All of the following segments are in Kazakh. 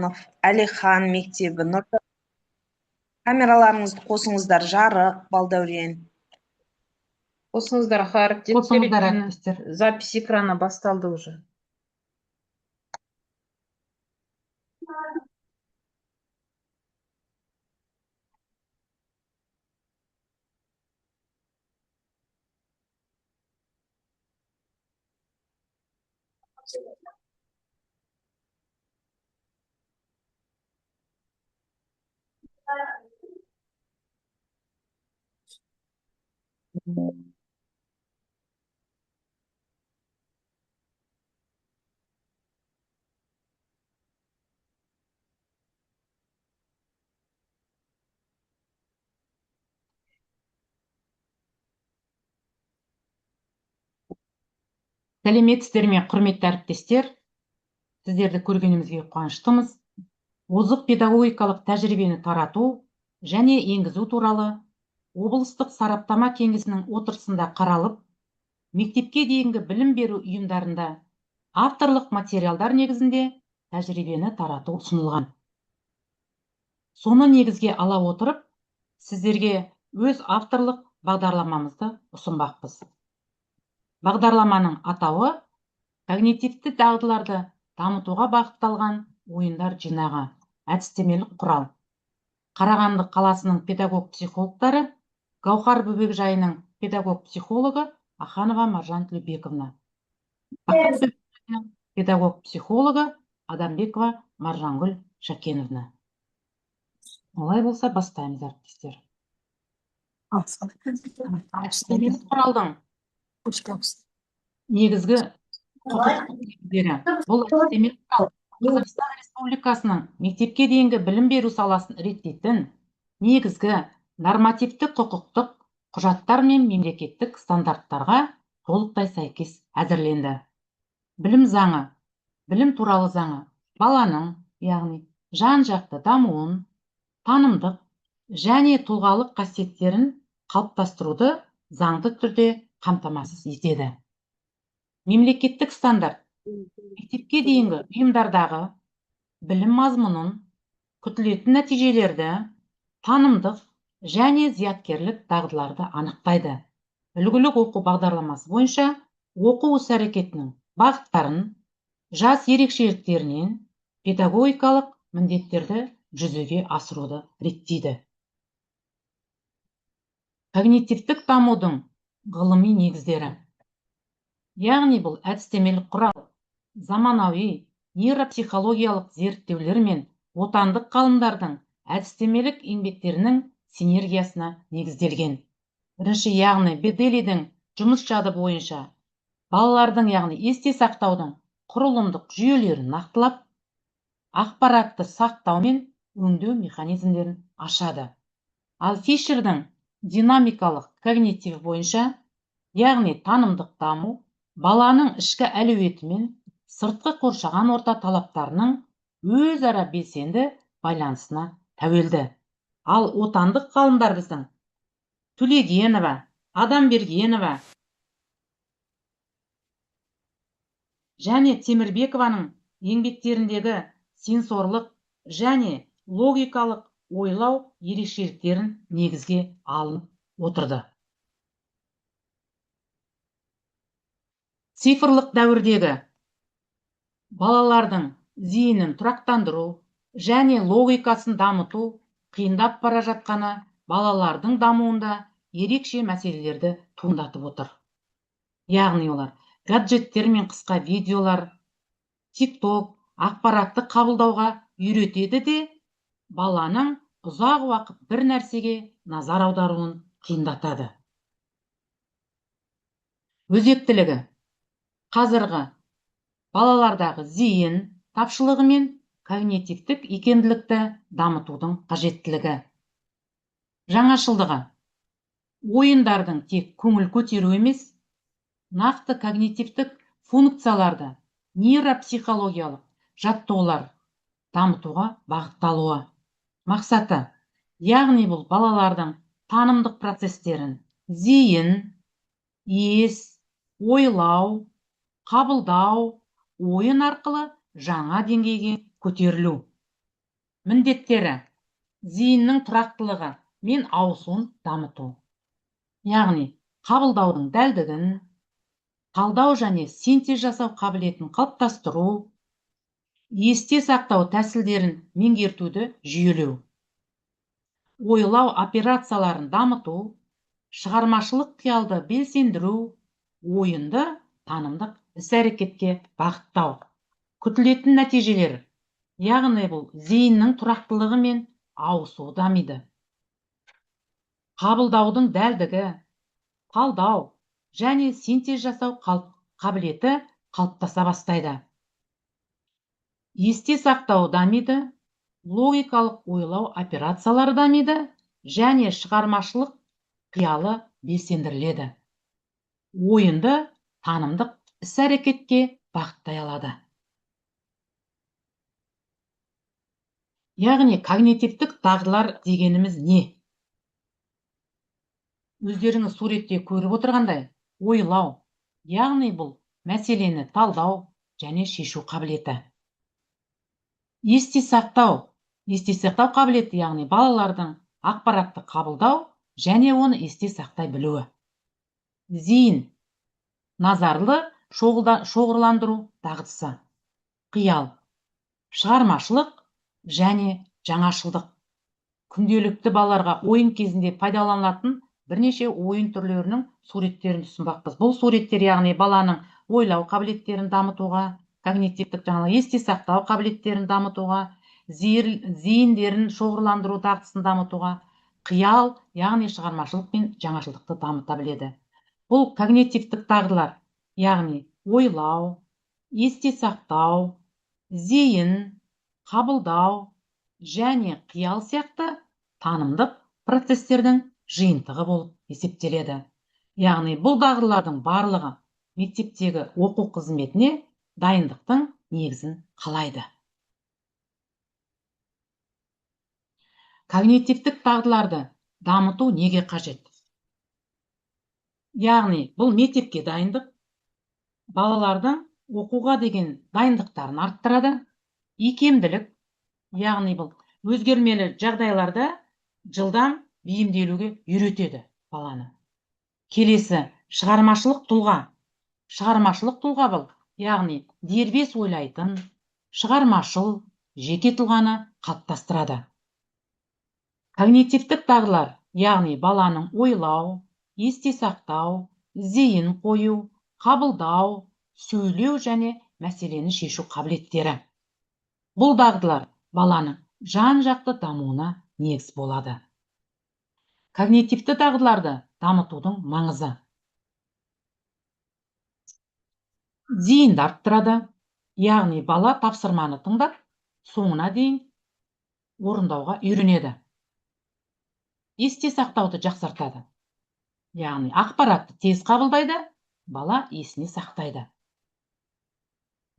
Айманов, Әлихан мектебі, камераларыңызды қосыңыздар, Жарық, Балдәурен. Қосыңыздар, Қосыңыздар, әріптестер. Запись экрана басталды уже. Сәлеметсіздер ме, құрметті әріптестер? Сіздерді көргенімізге қуаныштымыз. Озық педагогикалық тәжірибені тарату және енгізу туралы облыстық сараптама кеңесінің отырысында қаралып, мектепке дейінгі білім беру ұйымдарында авторлық материалдар негізінде тәжірибені тарату ұсынылған. Соны негізге ала отырып, сіздерге өз авторлық бағдарламамызды ұсынбақпыз. Бағдарламаның атауы когнитивті дағдыларды дамытуға бағытталған ойындар жинағы, әдістемелік құрал. Қарағанды қаласының педагог-психологтары, Гаухар Бөбекжайының педагог-психологы Аханова Маржан Тілеубековна. Педагог-психологы Адамбекова Маржангүл Шакеновна. Олай болса, бастаймыз, әріптестер. Әдістемелік құралдың негізгі құқықтары. Бұл әдістемелік құрал Қазақстан Республикасының мектепке дейінгі білім беру саласын реттейтін негізгі нормативтік құқықтық құжаттар мен мемлекеттік стандарттарға толықтай сәйкес әзірленді. Білім заңы, білім туралы заңы, баланың, яғни жан-жақты дамуын, танымдық және тұлғалық қасиеттерін қалыптастыруды заңды түрде қамтамасыз етеді. Мемлекеттік стандарт мектепке дейінгі ұйымдардағы білім мазмұнын, күтілетін нәтижелерді, танымдық және зияткерлік дағдыларды анықтайды. Үлгілік оқу бағдарламасы бойынша оқу іс-әрекетінің бағыттарын, жас ерекшеліктерінен педагогикалық міндеттерді жүзеге асыруды реттейді. Когнитивтік дамудың ғылыми негіздері. Яғни бұл әдістемелік құрал заманауи нейропсихологиялық зерттеулер мен отандық ғалымдардың әдістемелік еңбектерінің синергиясына негізделген. Бірінші, яғни Беделидің жұмыс жады бойынша балалардың, яғни есте сақтаудың құрылымдық жүйелерін нақтылап, ақпаратты сақтау мен өңдеу механизмдерін ашады. Ал Фишердің динамикалық когнитив бойынша, яғни танымдық даму, баланың ішкі әлеуеті мен сыртқы қоршаған орта талаптарының өзара белсенді байланысына тәуелді. Ал отандық ғалымдар біздің Төлегенова, Адамбергенова және Темірбекованың еңбектеріндегі сенсорлық және логикалық ойлау ерекшеліктерін негізге алынып отырды. Цифрлық дәуірдегі балалардың зейінін тұрақтандыру және логикасын дамыту қиындап бара жатқаны балалардың дамуында ерекше мәселелерді туындатып отыр. Яғни олар гаджеттер мен қысқа видеолар, TikTok ақпаратты қабылдауға үйретеді де, баланың ұзақ уақыт бір нәрсеге назар аударуын қиындатады. Өзектілігі. Қазіргі балалардағы зейін тапшылығы мен когнитивтік икемділікті дамытудың қажеттілігі. Жаңашылдығы. Ойындардың тек көңіл көтеру емес, нақты когнитивтік функцияларды нейропсихологиялық жаттығулар дамытуға бағытталуы. Мақсаты, яғни бұл балалардың танымдық процестерін зейін, ес, ойлау, қабылдау, ойын арқылы жаңа деңгейге көтерілу. міндеттері: зейіннің тұрақтылығы мен ауысуын дамыту. Яғни, қабылдаудың дәлдігін, талдау және синтез жасау қабілетін қалыптастыру, есте сақтау тәсілдерін меңгертуді жүйелеу, ойлау операцияларын дамыту, шығармашылық қиялды белсендіру, ойынды танымдық іс-әрекетке бағыттау. Күтілетін нәтижелер: яғни бұл зейіннің тұрақтылығы мен ауысуы дамиды. Қабылдаудың дәлдігі, талдау және синтез жасау қабілеті қалыптаса бастайды. Есте сақтау дамиды, логикалық ойлау операциялары дамиды және шығармашылық қиялы белсендіріледі. Ойынды танымдық іс-әрекетке бағыттай алады. Яғни, когнитивтік дағдылар дегеніміз не? Өздеріңіз суретте көріп отырғандай, ойлау, яғни бұл мәселені талдау және шешу қабілеті. Есте сақтау қабілеті, яғни балалардың ақпаратты қабылдау және оны есте сақтай білуі. Зейін, назарлы шоғырландыру дағдысы. Қиял, шығармашылық және жаңашылдық. Күнделікті балаларға ойын кезінде пайдаланылатын бірнеше ойын түрлерінің суреттерін ұсынбақпыз. Бұл суреттер, яғни баланың ойлау қабілеттерін дамытуға, когнитивтік есте сақтау қабілеттерін дамытуға, зейіндерін шоғырландыру дағдысын дамытуға, қиял, яғни шығармашылық пен жаңашылдықты дамыта біледі. Бұл когнитивтік дағдылар, яғни ойлау, есте сақтау, зейін, қабылдау және қиял сияқты танымдық процестердің жиынтығы болып есептеледі. Яғни, бұл дағдылардың барлығы мектептегі оқу қызметіне дайындықтың негізін қалайды. Когнитивтік дағдыларды дамыту неге қажет? Яғни, бұл мектепке дайындық, балалардың оқуға деген дайындықтарын арттырады, икемділік, яғни бұл өзгермелі жағдайларда жылдам бейімделуге үйретеді баланы. Келесі, шығармашылық тұлға. Шығармашылық тұлға бұл, яғни дербес ойлайтын, шығармашыл, жеке тұлғаны қалыптастырады. Когнитивтік дағдылар, яғни баланың ойлау, есте сақтау, зейін қою, қабылдау, сөйлеу және мәселені шешу қабілеттері. Бұл дағдылар баланың жан-жақты дамуына негіз болады. Когнитивті дағдыларды дамытудың маңызы: зейінді арттырады, яғни бала тапсырманы тыңдап, соңына дейін орындауға үйренеді. Есте сақтауды жақсартады, яғни ақпаратты тез қабылдайды, бала есіне сақтайды.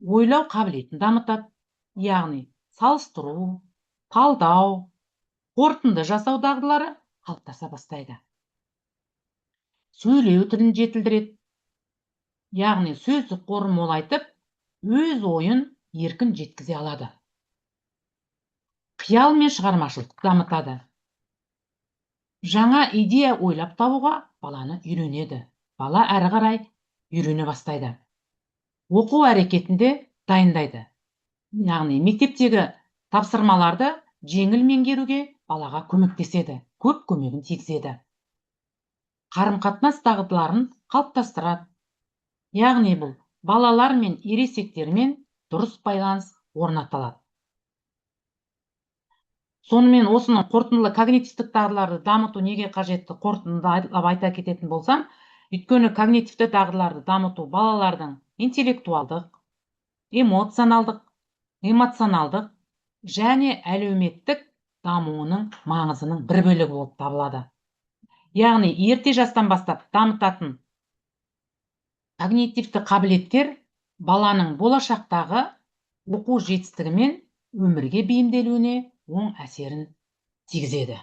Ойлау қабілетін дамытады, яғни салыстыру, талдау, қорытынды жасау дағдылары қалыптаса бастайды. Сөйлеу тілін жетілдіреді, яғни сөздік қорын молайтып, өз ойын еркін жеткізе алады. Қиял мен шығармашылықты дамытады. Жаңа идея ойлап табуға баланы үйренеді. Бала әрі қарай үйрене бастайды. Оқу әрекетінде дайындайды. Яғни мектептегі тапсырмаларды жеңіл меңгеруге балаға көмектеседі, көп көмегін тигізеді. Қарым-қатынас дағдыларын қалыптастырады. Яғни бұл балалар мен ересектермен дұрыс байланыс орнатылады. Сонымен осының қорытындылы когнитивтік дағдыларды дамыту неге қажетті қорытындылап айта кететін болсам, өйткені когнитивті дағдыларды дамыту балалардың интеллектуалдық, эмоционалдық және әлеуметтік дамуының маңызының бір бөлігі болып табылады. Яғни ерте жастан бастап дамытатын когнитивті қабілеттер баланың болашақтағы оқу жетістігі мен өмірге бейімделуіне оң әсерін тигізеді.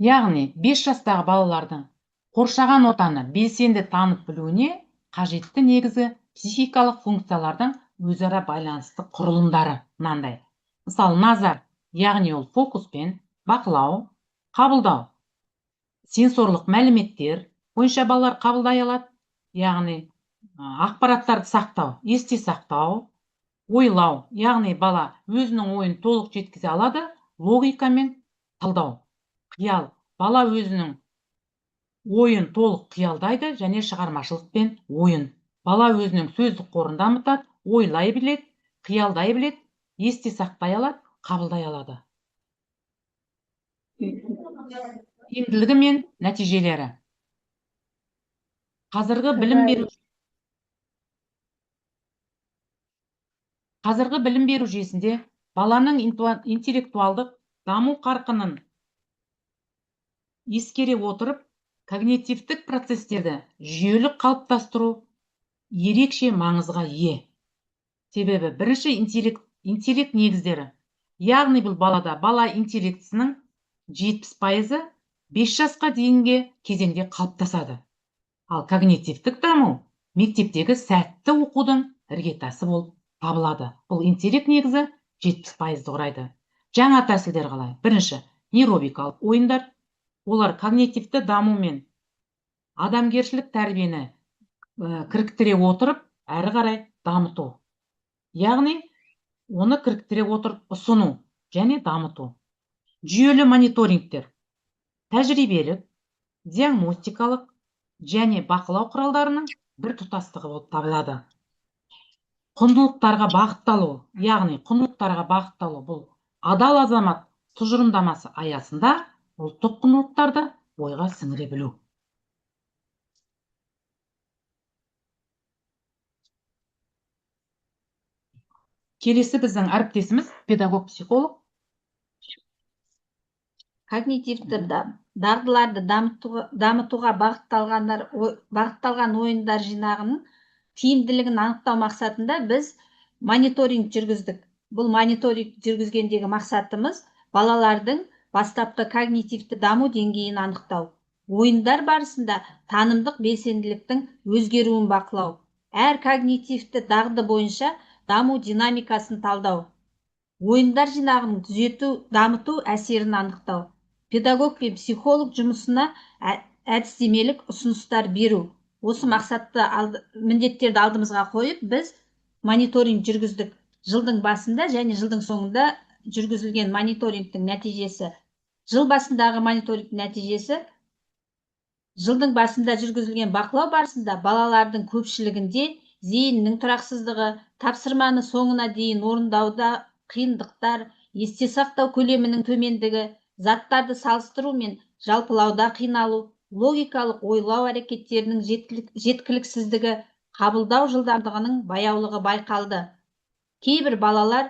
Яғни 5 жастағы балалардың қоршаған ортаны белсенді танып білуіне қажетті негізі психикалық функциялардың өзара байланысты құрылымдары мынандай. Мысалы, назар, яғни ол фокуспен бақылау, қабылдау. Сенсорлық мәліметтер бойынша балалар қабылдай алады, яғни ақпараттарды сақтау, есте сақтау. Ойлау, яғни бала өзінің ойын толық жеткізе алады, логикамен талдау. Қиял, бала өзінің ойын толық қиялдайды және шығармашылықпен ойын. Бала өзінің сөздік қорын дамытады, ойлай біледі, қиялдай біледі, есте сақтай алады, қабылдай алады. Тиімділігі мен нәтижелері. Қазіргі білім беру жүйесінде баланың интеллектуалдық даму қарқынын ескере отырып, когнитивтік процестерді жүйелі қалыптастыру ерекше маңызға ие. Себебі бірінші интеллект негіздері. Яғни бұл балада бала интеллектісінің 70% 5 жасқа дейінгі кезеңде қалыптасады. Ал когнитивтік даму мектептегі сәтті оқудың іргетасы болып табылады. Бұл интеллект негізі 70% құрайды. Жаңа тәсілдер қалай? Бірінші, нейробикалық ойындар. Олар когнитивті даму мен адамгершілік тәрбиені кіріктіре отырып, әрі қарай дамыту. Яғни, оны кіріктіре отырып ұсыну және дамыту. Жүйелі мониторингтер. Тәжірибелік, диагностикалық және бақылау құралдарының бір тұтастығы болып табылады. Құндылықтарға бағытталу, яғни құндылықтарға бағытталу бұл адал азамат тұжырымдамасы аясында ұлттық құндылықтарды ойға сіңіре білу. Келесі біздің әріптесіміз педагог-психолог. Когнитивті дағдыларды дамытуға бағытталған ойындар жинағының тиімділігін анықтау мақсатында біз мониторинг жүргіздік. Бұл мониторинг жүргізгендегі мақсатымыз балалардың бастапқы когнитивті даму деңгейін анықтау. Ойындар барысында танымдық белсенділіктің өзгеруін бақылау. Әр когнитивті дағды бойынша даму динамикасын талдау. Ойындар жинағының дамыту әсерін анықтау. Педагог пен психолог жұмысына әдістемелік ұсыныстар беру. Осы мақсатты міндеттерді алдымызға қойып, біз мониторинг жүргіздік. Жылдың басында және жылдың соңында жүргізілген мониторингтің нәтижесі. Жыл басындағы мониторингтің нәтижесі жылдың басында жүргізілген бақылау барысында балалардың көпшілігінде зейіннің тұрақсыздығы, тапсырманы соңына дейін орындауда қиындықтар, есте сақтау көлемінің төмендігі, заттарды салыстыру мен жалпылауда қиналу, логикалық ойлау әрекеттерінің жеткіліксіздігі, қабылдау жылдамдығының баяулығы байқалды. Кейбір балалар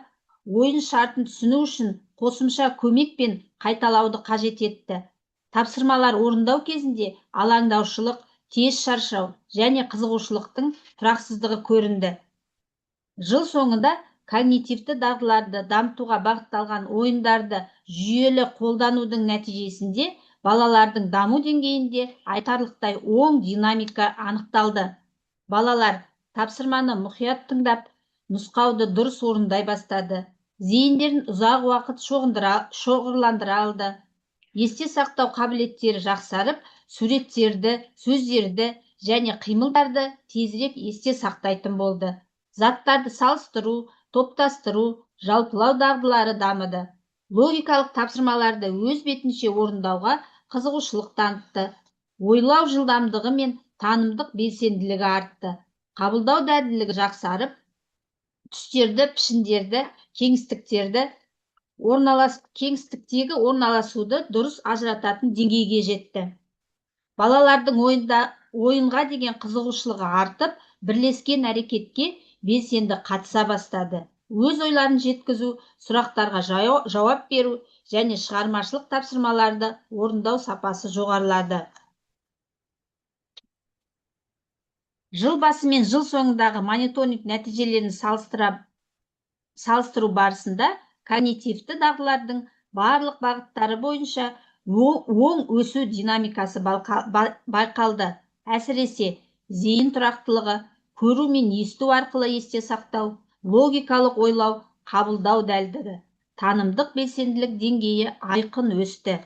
ойын шартын түсіну үшін қосымша көмек пен қайталауды қажет етті. Тапсырмалар орындау кезінде алаңдаушылық, тез шаршау және қызығушылықтың тұрақсыздығы көрінді. Жыл соңында когнитивті дағдыларды дамытуға бағытталған ойындарды жүйелі қолданудың нәтижесінде балалардың даму деңгейінде айтарлықтай оң динамика анықталды. Балалар тапсырманы мұқият тыңдап, нұсқауды дұрыс орындай бастады. Зейіндерін ұзақ уақыт шоғырландыра алды. Есте сақтау қабілеттері жақсарып, суреттерді, сөздерді және қимылдарды тезірек есте сақтайтын болды. Заттарды салыстыру, топтастыру, жалпылау дағдылары дамыды. Логикалық тапсырмаларды өз бетінше орындауға қызығушылық танытты. Ойлау жылдамдығы мен танымдық белсенділігі артты. Қабылдау дәлдігі жақсарып, түстерді, пішіндерді, кеңістіктегі орналасуды дұрыс ажырататын деңгейге жетті. Балалардың ойынға деген қызығушылығы артып, бірлескен әрекетке белсенді қатыса бастады. Өз ойларын жеткізу, сұрақтарға жауап беру және шығармашылық тапсырмаларды орындау сапасы жоғарылады. Жыл басы мен жыл соңындағы мониторинг нәтижелерін салыстыру барысында когнитивті дағдылардың барлық бағыттары бойынша оң өсу динамикасы байқалды. Әсіресе зейін тұрақтылығы, көру мен есту арқылы есте сақтау, логикалық ойлау, қабылдау дәлдігі, танымдық белсенділік деңгейі айқын өсті.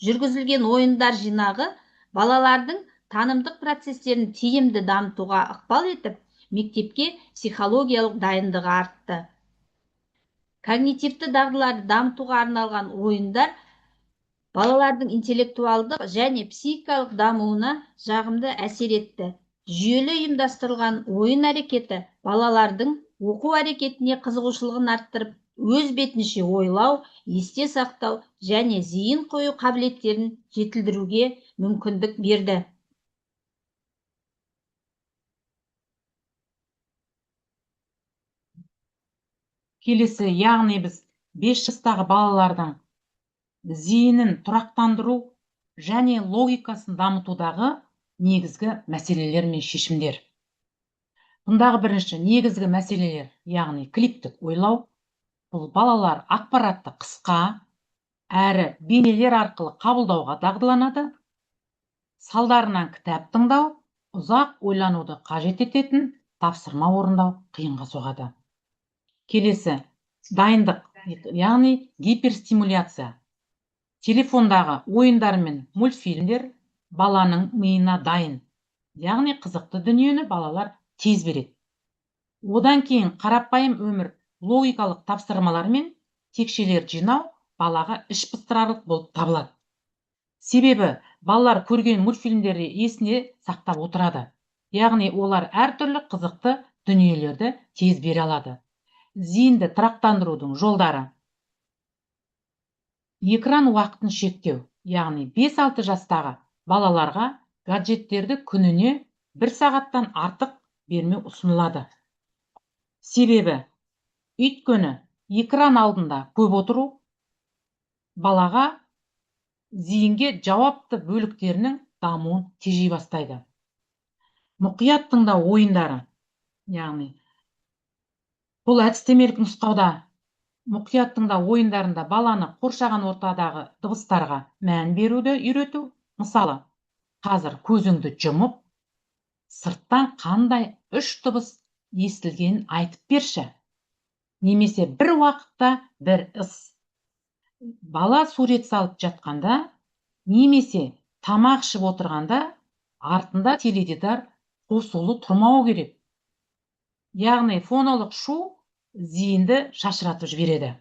Жүргізілген ойындар жинағы балалардың танымдық процестерін тиімді дамытуға ықпал етіп, мектепке психологиялық дайындығы артты. Когнитивті дағдыларды дамытуға арналған ойындар балалардың интеллектуалдық және психикалық дамуына жағымды әсер етті. Жүйелі ұйымдастырылған ойын әрекеті балалардың оқу әрекетіне қызығушылығын арттырып, өз бетінше ойлау, есте сақтау және зейін қою қабілеттерін жетілдіруге мүмкіндік берді. Келесі, яғни біз 5 жастағы балалардың зейінін тұрақтандыру және логикасын дамытудағы негізгі мәселелер мен шешімдер. Бұндағы бірінші негізгі мәселелер, яғни клиптік ойлау. Бұл балалар ақпаратты қысқа әрі бейнелер арқылы қабылдауға дағдыланады. Салдарынан кітап тыңдау, ұзақ ойлануды қажет ететін тапсырма орындау қиынға соғады. Келесі, дайындық, яғни гиперстимуляция. Телефондағы ойындар мен мультфильмдер баланың миына дайын, яғни қызықты дүниені балалар тез береді. Одан кейін қарапайым өмір логикалық тапсырмалар мен текшелер жинау балаға іш пыстырарлық болып табылады. Себебі балалар көрген мультфильмдерді есіне сақтап отырады. Яғни олар әртүрлі қызықты дүниелерді тез бере алады. Зейінді тұрақтандырудың жолдары: экран уақытын шектеу, яғни 5-6 жастағы балаларға гаджеттерді күніне 1 сағаттан артық бермеу ұсынылады. Себебі өйткені экран алдында көп отыру балаға зейінге жауапты бөліктерінің дамуын тежей бастайды. Мұқият тыңдау ойындары, яғни бұл әдістемелік нұсқауда мұқият тыңдау ойындарында баланы қоршаған ортадағы дыбыстарға мән беруді үйрету. Мысалы, қазір көзіңді жұмып, сырттан қандай 3 дыбыс естілгенін айтып берші. Немесе бір уақытта бір іс. Бала сурет салып жатқанда, немесе тамақ ішіп отырғанда, артында теледидар қосулы тұрмау керек. Яғни фоnolog шу зейінді шашыратып жібереді.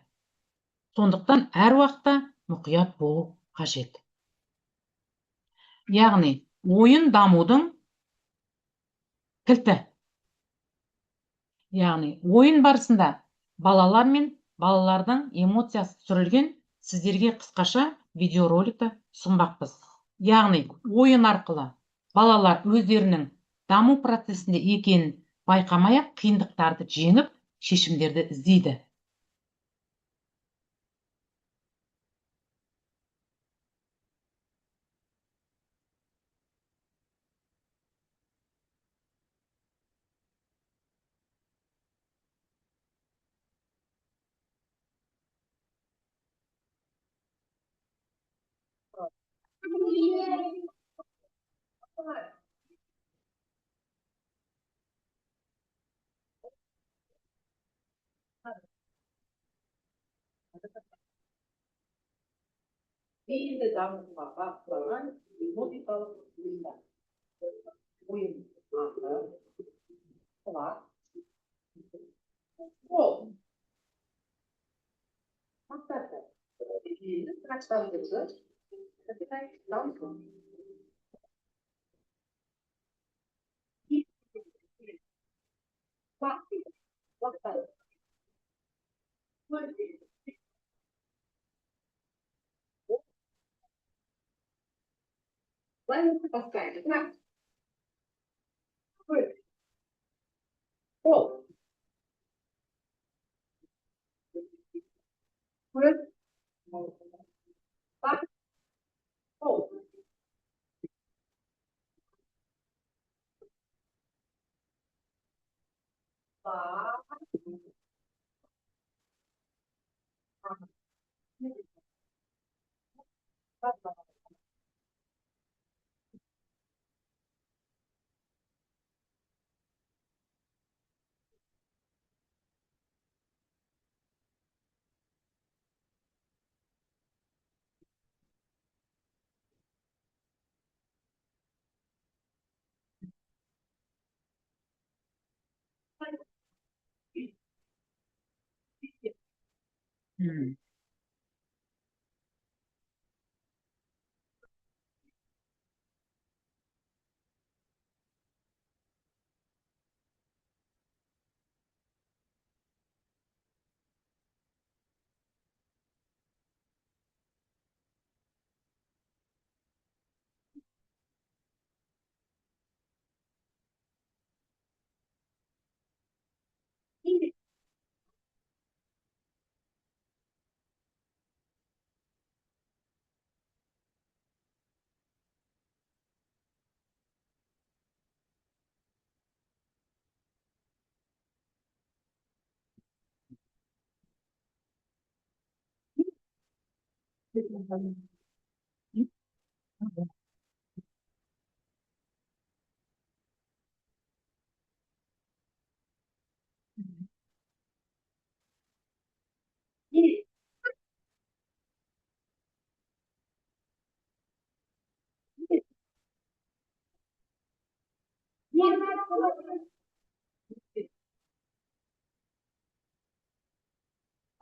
Сондықтан әр уақытта мұқият болу қажет. Яғни ойын дамудың кілті. Яғни ойын барысында балалар мен балалардың эмоциясы түсірілген сіздерге қысқаша видеороликті ұсынбақпыз. Яғни ойын арқылы балалар өздерінің даму процесінде екенін байқамай-ақ қиындықтарды жеңіп, шешімдерді іздейді. Зейінді дамытуға бағытталған логикалық ойындар. Ойын аты, құлақ, қол. Мақсаты зейінді тұрақтандыруды дамыту. Мақсаты Плавится поставить. На. Пол. Так. Пол. Так.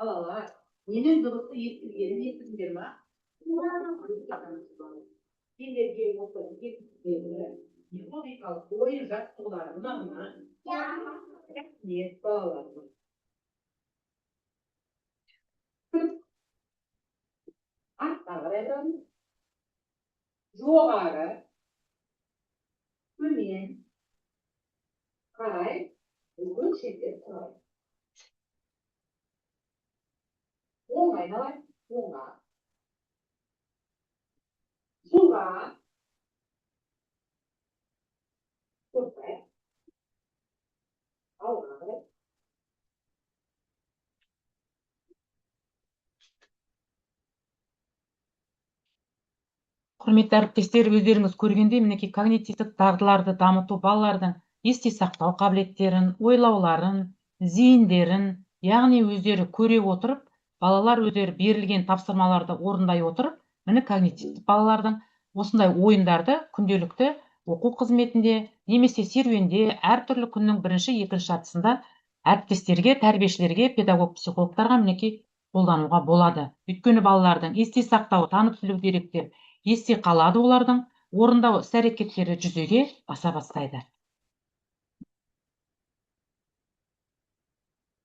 Балалар, менің дыбысты естігенін естідіңдер ма? Сендерге осы механикалық ойын жаттығулары ұнады ма? Рахмет, балалар. Артқа қарай тұрыңыз. Жоғары, төмен, қарай, үлкен шеттен тұрайық. Оң айналайық, оңға. Солға. Тоқтай. Алға қарай. Құрметті әріптестер, өздеріңіз көргендей, мінекей когнитивтік дағдыларды дамыту балалардың есте сақтау қабілеттерін, ойлауларын, зейіндерін, яғни өздері көре отырып, балалар өздері берілген тапсырмаларды орындай отырып, міне когнитивтік балалардың осындай ойындарды күнделікті оқу қызметінде немесе серуенде әртүрлі күннің бірінші, екінші жартысында әріптестерге, тәрбиешілерге, педагог психологтарға мінекей қолдануға болады. Өйткені балалардың есте сақтауы, танып білу деректер есте қалады, олардың орындау іс-әрекеттері жүзеге аса бастайды.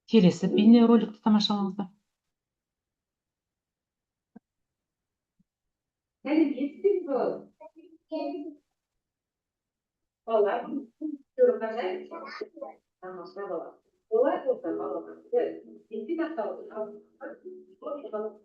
Келесі бейнероликті тамашалаңыздар. Сәлем, естің бе? Балалар, көріп қажай. Тамаша бала. Олай болса балалар. Есте сақтауды олай болса балалар.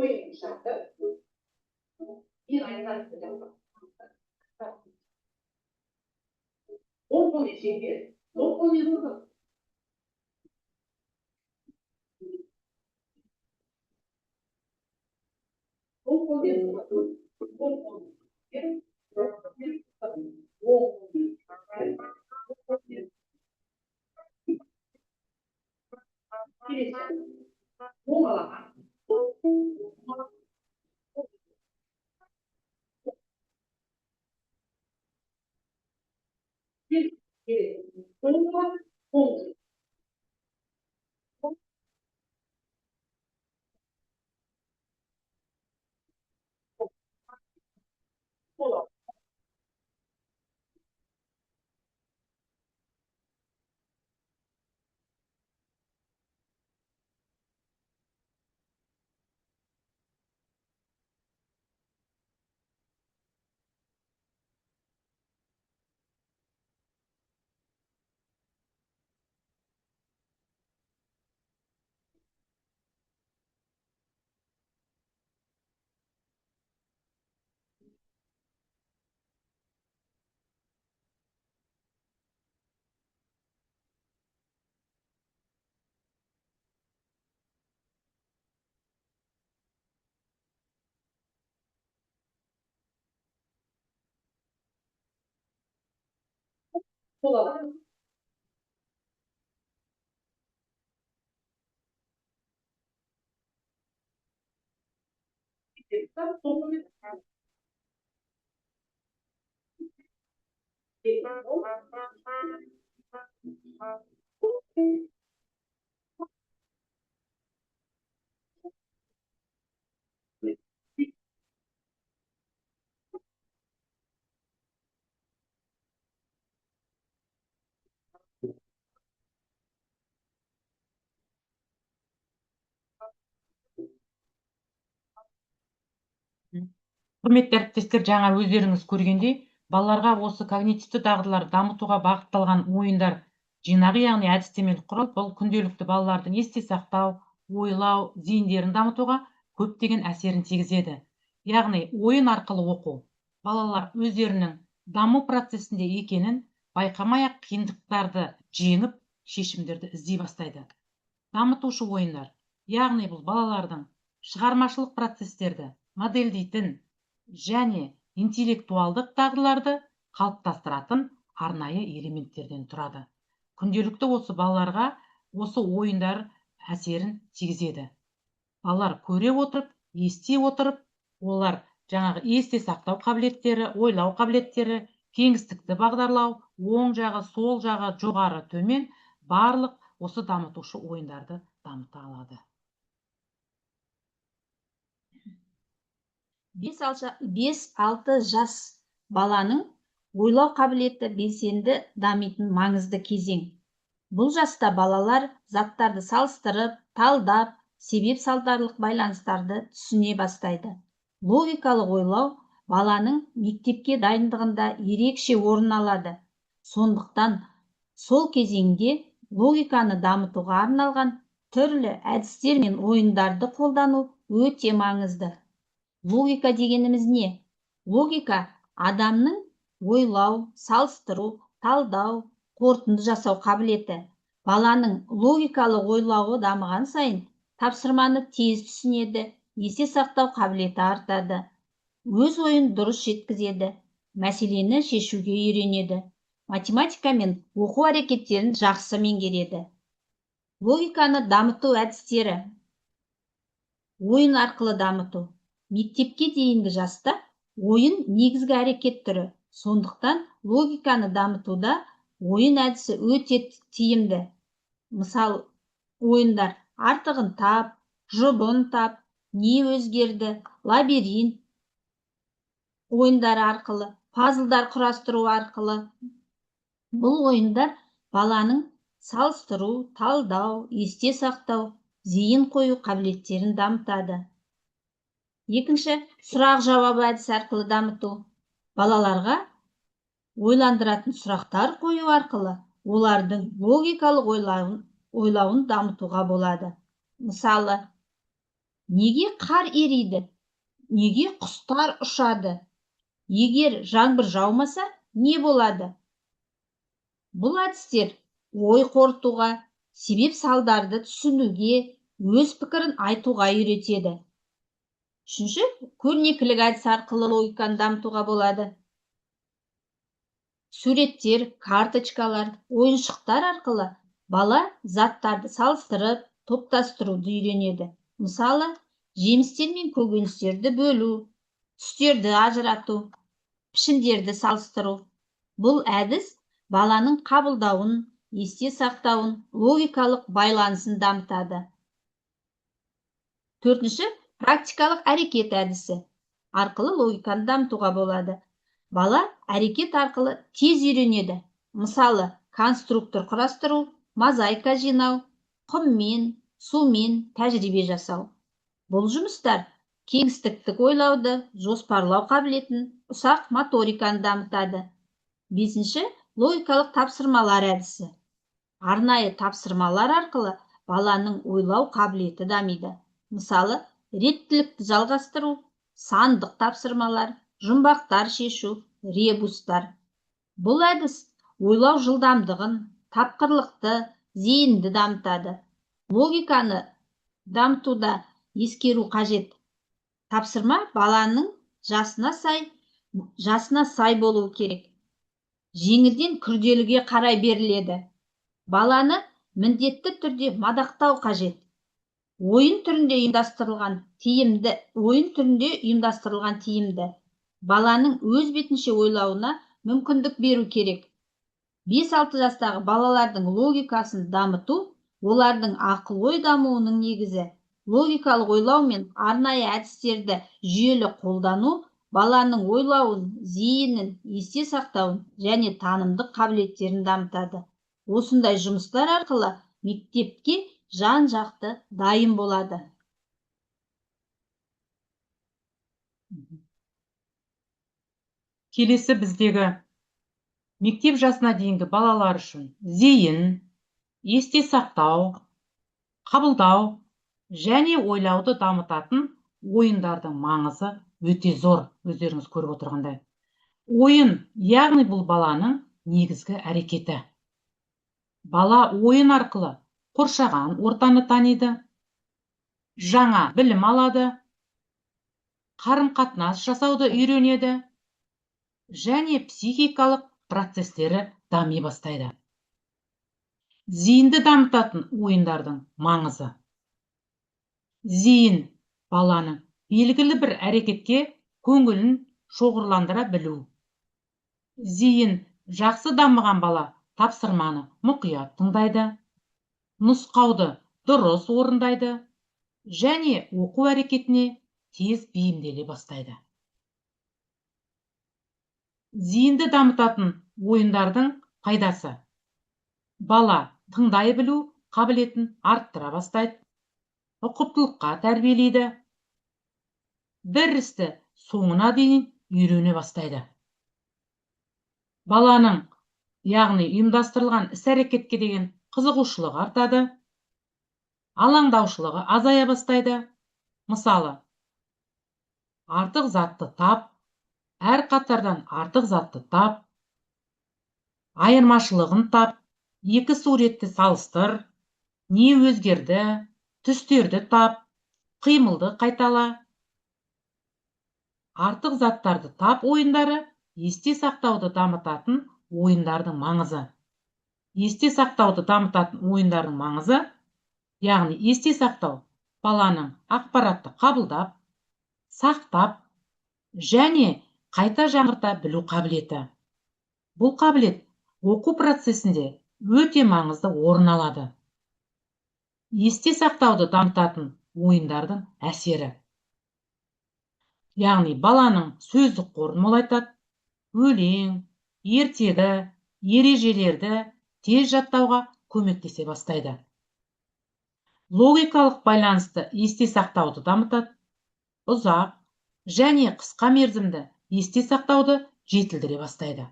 oyun şartı bir aydan sıcak. 10 konu içindir. 10 konu yazılır. On konu yazılır. 10 konu. Құрметті әріптестер, жаңа өздеріңіз көргендей, балаларға осы когнитивті дағдыларды дамытуға бағытталған ойындар жинағы, яғни әдістемелік құрал, бұл күнделікті балалардың есте сақтау, ойлау, зейіндерін дамытуға көптеген әсерін тигізеді. Яғни ойын арқылы оқу балалар өздерінің даму процесінде екенін байқамай-ақ қиындықтарды жеңіп, шешімдерді іздей бастайды. Дамытушы ойындар, яғни бұл балалардың шығармашылық процестерді модельдейтін және интеллектуалдық дағдыларды қалыптастыратын арнайы элементтерден тұрады. Күнделікті осы балаларға осы ойындар әсерін тигізеді. Балалар көре отырып, ести отырып, олар жаңағы есте сақтау қабілеттері, ойлау қабілеттері, кеңістікті бағдарлау, оң жағы, сол жағы, жоғары, төмен барлық осы дамытушы ойындарды дамыта алады. 5-6 жас баланың ойлау қабілеті белсенді дамитын маңызды кезең. Бұл жаста балалар заттарды салыстырып, талдап, себеп-салдарлық байланыстарды түсіне бастайды. Логикалық ойлау баланың мектепке дайындығында ерекше орын алады. Сондықтан сол кезеңде логиканы дамытуға арналған түрлі әдістер мен ойындарды қолдану өте маңызды. Логика дегеніміз не? Логика адамның ойлау, салыстыру, талдау, қорытынды жасау қабілеті. Баланың логикалық ойлауы дамыған сайын тапсырманы тез түсінеді, есте сақтау қабілеті артады. Өз ойын дұрыс жеткізеді, мәселені шешуге үйренеді. Математика мен оқу әрекеттерін жақсы меңгереді. Логиканы дамыту әдістері. Ойын арқылы дамыту. Мектепке дейінгі жаста ойын негізгі әрекет түрі. Сондықтан логиканы дамытуда ойын әдісі өте тиімді. Мысал, ойындар артығын тап, жұбын тап, не өзгерді, лабиринт ойындары арқылы, пазлдар құрастыру арқылы. Бұл ойындар баланың салыстыру, талдау, есте сақтау, зейін қою қабілеттерін дамытады. Екінші, сұрақ-жауап әдісі арқылы дамыту. Балаларға ойландыратын сұрақтар қою арқылы олардың логикалық ойлауын дамытуға болады. Мысалы, Неге қар ериді? Неге құстар ұшады? Егер жаңбыр жаумаса, не болады? Бұл әдістер ой қорытуға, себеп салдарды түсінуге, өз пікірін айтуға үйретеді. Үшінші, көрнекілік әдіс арқылы логиканы дамытуға болады. Суреттер, карточкалар, ойыншықтар арқылы бала заттарды салыстырып, топтастыруды үйренеді. Мысалы, жемістер мен көкөністерді бөлу, түстерді ажырату, пішіндерді салыстыру. Бұл әдіс баланың қабылдауын, есте сақтауын, логикалық байланысын дамытады. Төртінші, практикалық әрекет әдісі арқылы логиканы дамытуға болады. Бала әрекет арқылы тез үйренеді. Мысалы, конструктор құрастыру, мозаика жинау, құммен, сумен тәжірибе жасау. Бұл жұмыстар кеңістіктік ойлауды, жоспарлау қабілетін, ұсақ моториканы дамытады. Бесінші, логикалық тапсырмалар әдісі. Арнайы тапсырмалар арқылы баланың ойлау қабілеті дамиды. Мысалы, реттілікті жалғастыру, сандық тапсырмалар, жұмбақтар шешу, ребустар. Бұл әдіс ойлау жылдамдығын, тапқырлықты, зейінді дамытады. Логиканы дамытуда ескеру қажет. Тапсырма баланың жасына сай болуы керек. Жеңілден күрделіге қарай беріледі. Баланы міндетті түрде мадақтау қажет. Ойын түрінде ұйымдастырылған тиімді. Баланың өз бетінше ойлауына мүмкіндік беру керек. 5-6 жастағы балалардың логикасын дамыту, олардың ақыл-ой дамуының негізі. Логикалық ойлау мен арнайы әдістерді жүйелі қолдану баланың ойлауын, зейінін, есте сақтауын және танымдық қабілеттерін дамытады. Осындай жұмыстар арқылы мектепке жан-жақты дайын болады. Келесі біздегі мектеп жасына дейінгі балалар үшін зейін, есте сақтау, қабылдау және ойлауды дамытатын ойындардың маңызы өте зор, өздеріңіз көріп отырғандай. Ойын, яғни бұл баланың негізгі әрекеті. Бала ойын арқылы қоршаған ортаны таниды, жаңа білім алады, қарым-қатынас жасауды үйренеді және психикалық процестері дами бастайды. Зейінді дамытатын ойындардың маңызы. Зейін баланың белгілі бір әрекетке көңілін шоғырландыра білу. Зейін жақсы дамыған бала тапсырманы мұқият тыңдайды, нұсқауды дұрыс орындайды және оқу әрекетіне тез бейімделе бастайды. Зейінді дамытатын ойындардың пайдасы. Бала тыңдай білу қабілетін арттыра бастайды, ұқыптылыққа тәрбиелейді, бір істі соңына дейін үйрене бастайды. Баланың, яғни ұйымдастырылған іс-әрекетке деген қызығушылығы артады, алаңдаушылығы азая бастайды. Мысалы, артық затты тап, әр қатардан артық затты тап, айырмашылығын тап, екі суретті салыстыр, не өзгерді, түстерді тап, қимылды қайтала. Артық заттарды тап ойындары есте сақтауды дамытатын ойындардың маңызы. Есте сақтауды дамытатын ойындардың маңызы, яғни есте сақтау баланың ақпаратты қабылдап, сақтап және қайта жаңғырта білу қабілеті. Бұл қабілет оқу процесінде өте маңызды орын алады. Есте сақтауды дамытатын ойындардың әсері. Яғни баланың сөздік қорын молайтады, өлең, ертегі, ережелерді тез жаттауға көмектесе бастайды. Логикалық байланысты есте сақтауды дамытады, ұзақ және қысқа мерзімді есте сақтауды жетілдіре бастайды.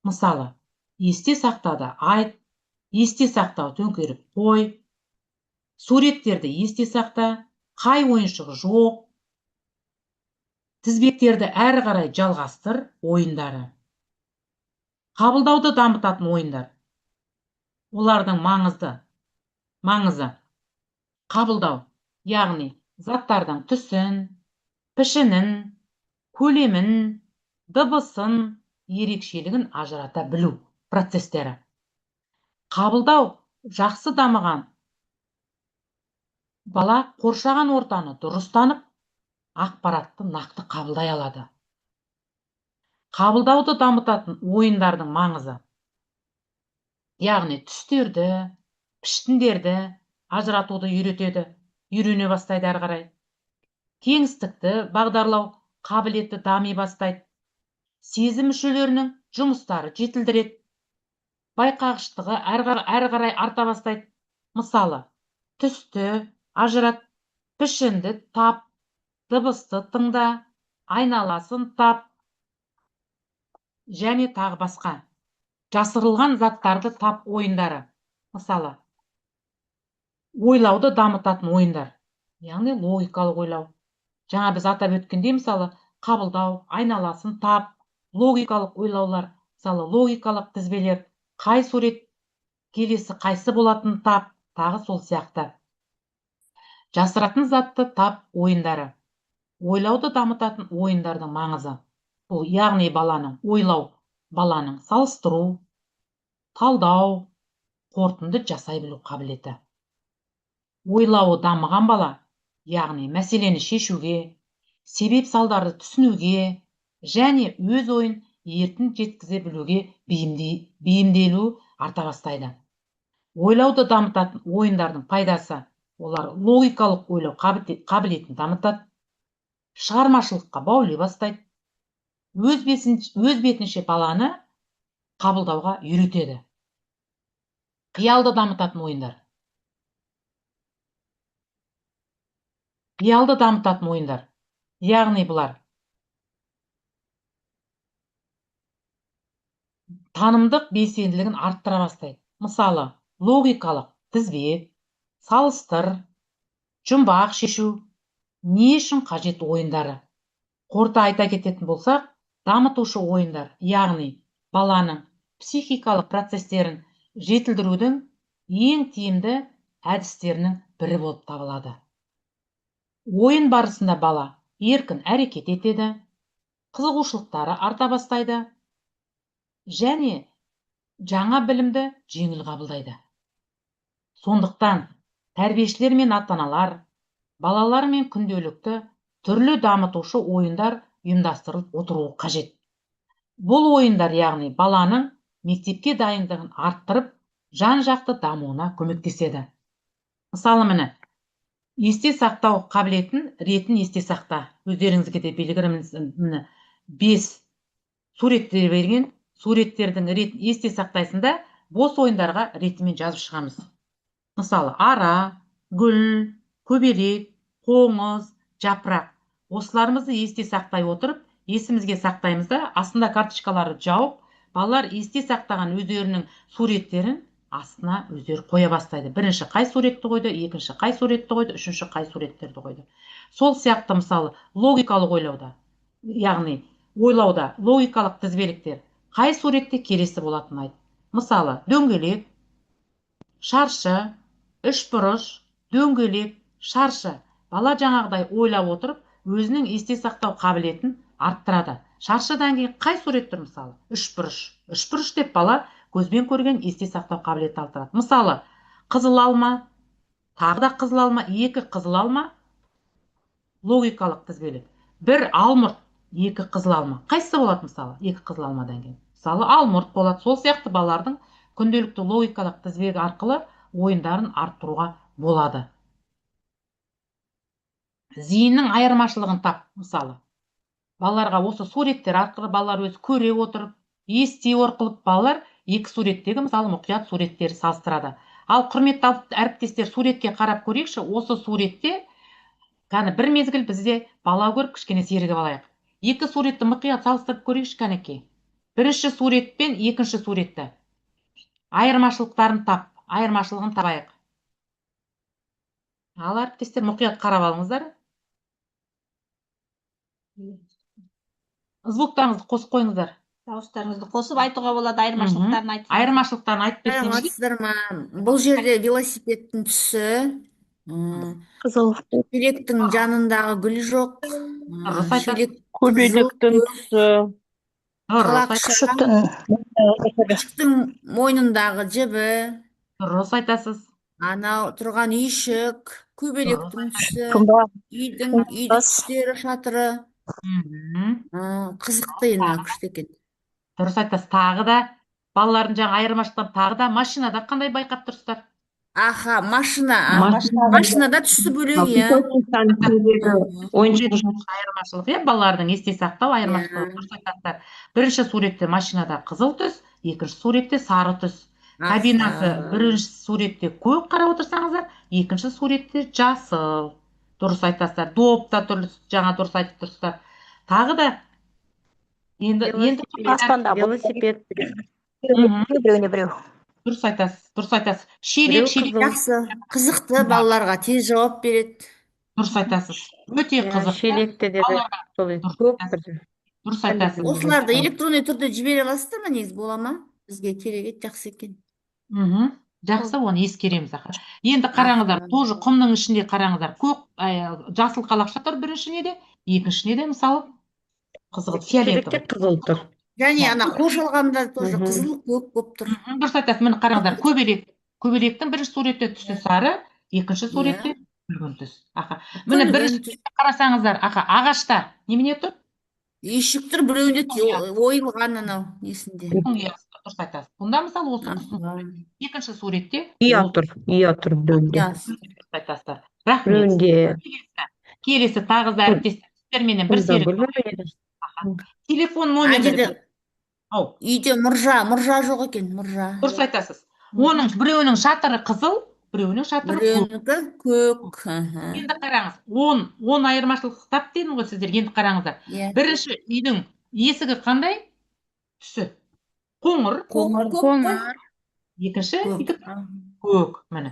Мысалы, есте сақтауды айт, есте сақтау төңкеріп қой, суреттерді есте сақта, қай ойыншығы жоқ, тізбектерді әрі қарай жалғастыр ойындары. Қабылдауды дамытатын ойындар. Олардың маңызы қабылдау, яғни заттардың түсін, пішінін, көлемін, дыбысын, ерекшелігін ажырата білу процестері. Қабылдау жақсы дамыған бала қоршаған ортаны дұрыс танып, ақпаратты нақты қабылдай алады. Қабылдауды дамытатын ойындардың маңызы, яғни түстерді, пішіндерді ажыратуды үйрене бастайды әрі қарай. Кеңістікті бағдарлау қабілеті дами бастайды. Сезім мүшелерінің жұмыстары жетілдіреді. Байқағыштығы әрі қарай арта бастайды. Мысалы, түсті ажырат, пішінді тап, дыбысты тыңда, айналасын тап, және тағы басқа. Жасырылған заттарды тап ойындары. Мысалы, ойлауды дамытатын ойындар, яғни логикалық ойлау. Жаңа біз атап өткендей, мысалы, қабылдау, айналасын тап, логикалық ойлаулар, мысалы, логикалық тізбелер, қай сурет келесі қайсы болатын тап, тағы сол сияқты. Жасыратын затты тап ойындары. Ойлауды дамытатын ойындардың маңызы. Бұл яғни ойлау, баланың салыстыру, талдау, қорытынды жасай білу қабілеті. Ойлауы дамыған бала, яғни мәселені шешуге, себеп салдарды түсінуге, және өз ойын еркін жеткізе білуге бейімделу арта бастайды. Ойлауды дамытатын ойындардың пайдасы, олар логикалық ойлау қабілетін дамытады, шығармашылыққа баулай бастайды, өз бетінше баланы қабылдауға үйретеді. Қиялды дамытатын ойындар. Қиялды дамытатын ойындар, яғни бұлар танымдық белсенділігін арттыра бастайды. Мысалы, логикалық тізбек, салыстыр, жұмбақ шешу, не үшін қажет ойындары. Қорыта айта кететін болсақ, дамытушы ойындар, яғни баланың психикалық процестерін жетілдірудің ең тиімді әдістерінің бірі болып табылады. Ойын барысында бала еркін әрекет етеді, қызығушылықтары арта бастайды, және жаңа білімді жеңіл қабылдайды. Сондықтан тәрбиешілер мен ата-аналар балалармен күнделікті түрлі дамытушы ойындар ұйымдастырылып отыруы қажет. Бұл ойындар, яғни баланың мектепке дайындығын арттырып, жан-жақты дамуына көмектеседі. Мысалы, міне, есте сақтау қабілетін ретін есте сақта. Өздеріңізге де белгілі 5 суреттер берген, суреттердің ретін есте сақтайсында, бос ойындарға ретімен жазып шығамыз. Мысалы, ара, гүл, көбелек, қоңыз, жапырақ. Осыларымызды есте сақтай отырып, есімізге сақтаймыз да, астында карточкаларды жауып, балалар есте сақтаған өздерінің суреттерін астына өздері қоя бастайды. Бірінші қай суретті қойды, екінші қай суретті қойды, үшінші қай суреттерді қойды. Сол сияқты, мысалы, логикалық ойлауда, яғни ойлауда логикалық тізбеліктер қай суретте келесі болатынын айт. Мысалы, дөңгелек, шаршы, үшбұрыш, дөңгелек, шаршы. Бала жаңағыдай ойлап отырып, өзінің есте сақтау қабілетін арттырады. Шаршыдан кейін қай сурет тұр, мысалы? Үшбұрыш деп бала көзбен көрген есте сақтау қабілетін арттырады. Мысалы, қызыл алма, тағы да қызыл алма, 2 қызыл алма, логикалық тізбелік. 1 алмұрт, 2 қызыл алма. Қайсысы болады, мысалы, 2 қызыл алмадан кейін? Мысалы, алмұрт болады. Сол сияқты балалардың күнделікті логикалық тізбегі арқылы ойындарын арттыруға болады. Зейіннің айырмашылығын тап, мысалы. Балаларға осы суреттер арқылы балалар өзі көре отырып, ести орқылып, балалар 2 суреттегі, мысалы, мұқият суреттері салыстырады. Ал құрметті әріптестер, суретке қарап көрейікші, осы суретте кәні бір мезгіл бізде бала көріп кішкене сергіп алайық. 2 суретті мұқият салыстырып көрейікші кәнекей. Бірінші сурет пен екінші суретті. Айырмашылығын табайық. Ал әріптестер мұқият қарап алыңыздар. Звуктарыңызды қосып қойыңыздар. Дауыстарыңызды қосып айтуға болады, айырмашылықтарын айтып. Айырмашылықтарын айтып берсеңіз. Саламатсыздар ма? Бұл жерде велосипедтің түсі, Қызыл. шелектің жанындағы гүл жоқ, Дұрыс айтасыз. шелек Көбелектің түсі. Дұрыс айтасыз. қалақша, күшіктің мойнындағы жібі, Дұрыс айтасыз. анау тұрған үйшік, көбелектің түсі, Күмба. үйдің Бас. түстері, шатыры, қызықты енді күшті екен. Дұрыс айтасыз. Тағы да балалардың жаңа айырмашылықтарын тағы да машинада қандай байқап тұрсыздар? Аха, машинада түсі бөлек, иә. Айырмашылық, иә, балалардың есте сақтау айырмашылығы. Дұрыс айтасыздар. Бірінші суретте машинада қызыл түс, екінші суретте сары түс. Кабинасы бірінші суретте көк қарап отырсаңыздар, екінші суретте жасыл. Дұрыс айтасыздар. Допта жаңа дұрыс айтып тұрсыздар. Тағы да енді Аспанда велосипед. Біреуіне біреу. дұрыс айтасыз. Шелек Жақсы, қызықты балаларға тез жауап береді. дұрыс айтасыз. Өте қызық. Шелекті де Дұрыс айтасыз. Осыларды электронный түрде жібере аласыздар ма, негізі бола ма? Бізге керек еді, жақсы екен. Жақсы, оны ескереміз. Енді қараңыздар, тоже құмның ішінде қараңыздар. Көк, жасыл қалақша тұр біріншіне де, екіншіне де мысалы қызыл фиолетовый. қызыл тұр. Және ана қоршалғанда тоже қызыл көк болып тұр. Дұрыс айтасыз. Міне қараңыздар, көбелектің бірінші суретте түсі сары, екінші суретте күлгін түс. Міне бірінші суретте қарасаңыздар, ағашта немене тұр? Үйшіктір біреуінде ойылған анау несінде. Дұрыс айтасыз. Бұнда мысалы осы екінші суретте Үй тұр біреуінде. дұрыс айтасыздар. Рахмет. Біреуінде. Келесі тағы да әріптестерменен бір серік. Телефон номері. Үйде мұржа жоқ екен, мұржа. Дұрыс айтасыз. Оның біреуінің шатыры қызыл, біреуінің шатыры көк. Біреуінікі көк. Енді қараңыз, 10 айырмашылық тап дедім ғой сіздер, енді қараңыздар. Бірінші үйдің есігі қандай? Түсі. Қоңыр. Екінші көк. Міне.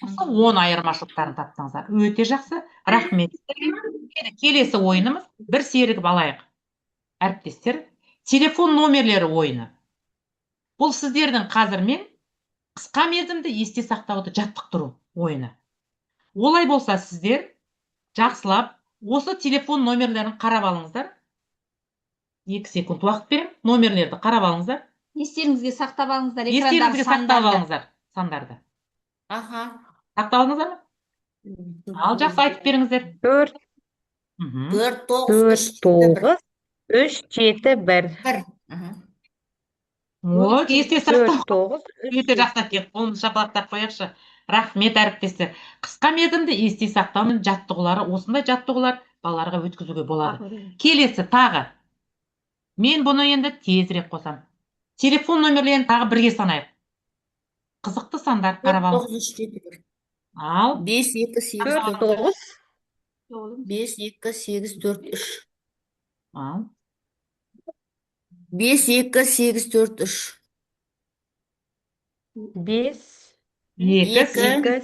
10 айырмашылықтарын таптыңыздар. Өте жақсы. Рахмет. Келесі ойынымыз бір серігіп алайық. Әріптестер, телефон номерлері ойыны. Бұл сіздердің қазір мен қысқа мерзімді есте сақтауды жаттықтыру ойыны. Олай болса сіздер жақсылап осы телефон номерлерін қарап алыңыздар. 2 секунд уақыт берем. Номерлерді қарап алыңыздар. Естеріңізге сақтап алыңыздар, Естеріңізге сақтап алыңыздар сандарды. Сақтап алыңыздар ма? Ал жақсы айтып беріңіздер. 4, 9, 3, 7, 1. Есте сақтау. 4, 9, Өте жақсы екен. Қолымызды шапалақтап қояқшы. Рахмет әріптестер. Қысқа мерзімді есте сақтауның жаттығулары, осындай жаттығулар балаларға өткізуге болады. Келесі тағы. Мен бұны енді тезірек қосам. Телефон номерлерін тағы бірге санайық. Қызықты сандар қарап алыңыз. Ал 5, 2, 8, 4, 9. 5, 2, 8, 4, 3. Ал 5, 2, 8, 4, 3. 5, 2,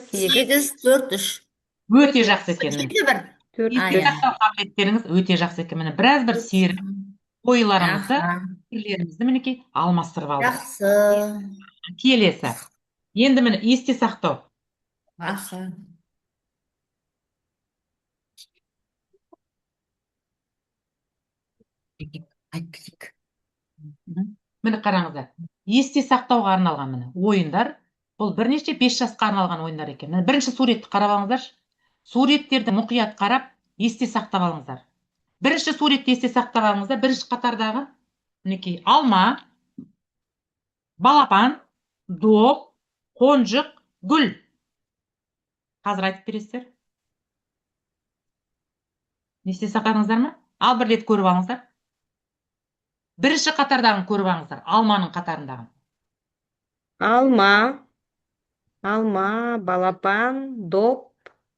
8, 4, 3. Өте жақсы екен. Бір. Қабілеттеріңіз өте жақсы екен. Міне біраз бір серік ойларымызды, пікірлерімізді мінекей алмастырып алдық. Жақсы. Келесі. Енді міне есте сақтау. Міне қараңыздар. Есте сақтауға арналған міне ойындар. Бұл бірнеше 5 жасқа арналған ойындар екен. Міне бірінші суретті қарап алыңыздаршы. Суреттерді мұқият қарап, есте сақтап алыңыздар. Бірінші суретті есте сақтап алыңыздар. Бірінші қатардағы мінекей алма, балапан, доп, қонжық, гүл. Қазір айтып бересіздер. Есте сақтадыңыздар ма? Ал бір рет көріп алыңыздар. Бірінші қатардағын көріп алыңыздар. Алманың қатарындағын. Алма, балапан, доп,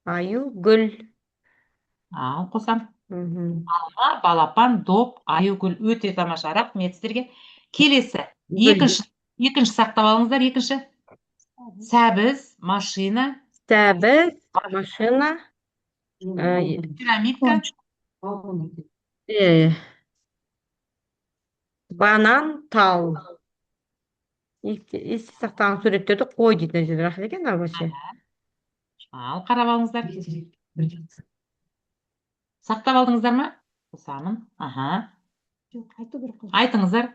аю, гүл. Ал қосам. Алма, балапан, доп, аю, гүл. Өте тамаша. Рахмет сіздерге. Келесі. Екінші сақтап алыңыздар. Екінші. Сәбіз, машина. Сәбіз, Машина. Пирамидка. Э, Банан, тал. Есте сақтаған суреттерді қой дейтін жерде рахат екен вообще. Ал қарап алыңыздар. Сақтап алдыңыздар ма? Қосамын. Аха. Айтыңыздар.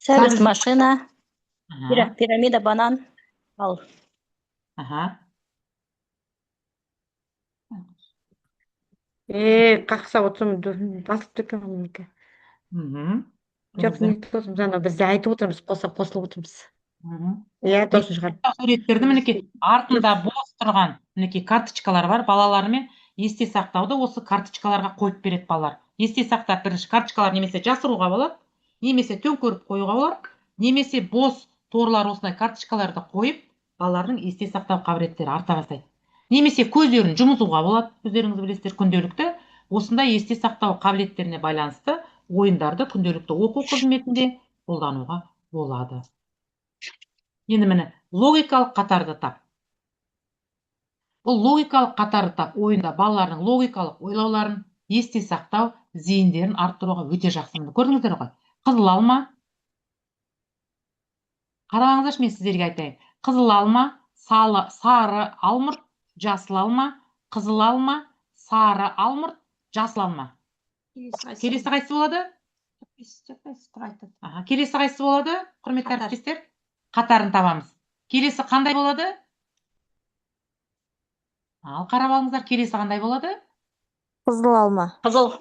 Сәбіз машина, Аха. пирамида банан, ал. Аха. Қақсап отырмын, басылып кеткен менікі. Мгм. Жоқ, не етіп отырмыз, ана біз де айтып отырмыз, қосылып отырмыз. Мгм. Иә, дұрыс шығар. Суреттерді мінекей артында бос тұрған мінекей карточкалар бар. Балалармен есте сақтауды осы карточкаларға қойып береді балалар. Есте сақтап бірінші карточкалар немесе жасыруға болады, немесе төңкеріп қоюға болады, немесе бос торлар осындай карточкаларды қойып, балалардың есте сақтау қабілеттері арта бастайды. Немесе көздерін жұмызуға болады, өздеріңіз білесіздер, күнделікті осындай есте сақтау қабілеттеріне байланысты ойындарды күнделікті оқу қызметінде қолдануға болады. Енді міне логикалық қатарды тап. Бұл логикалық қатарды тап ойында балалардың логикалық ойлауларын есте сақтау, зейіндерін арттыруға өте жақсы. Көрдіңіздер ғой? Қызыл алма. Қараңыздаршы, мен сіздерге айтайын. Қызыл алма, сары алмұрт, жасыл алма, қызыл алма, сары алмұрт, жасыл алма. Келесі қайсысы болады? Аха, келесі қайсысы болады? Құрметті әріптестер, қатарын табамыз. Келесі қандай болады? Ал қарап алыңыздар, келесі қандай болады? Қызыл алма. Қызыл.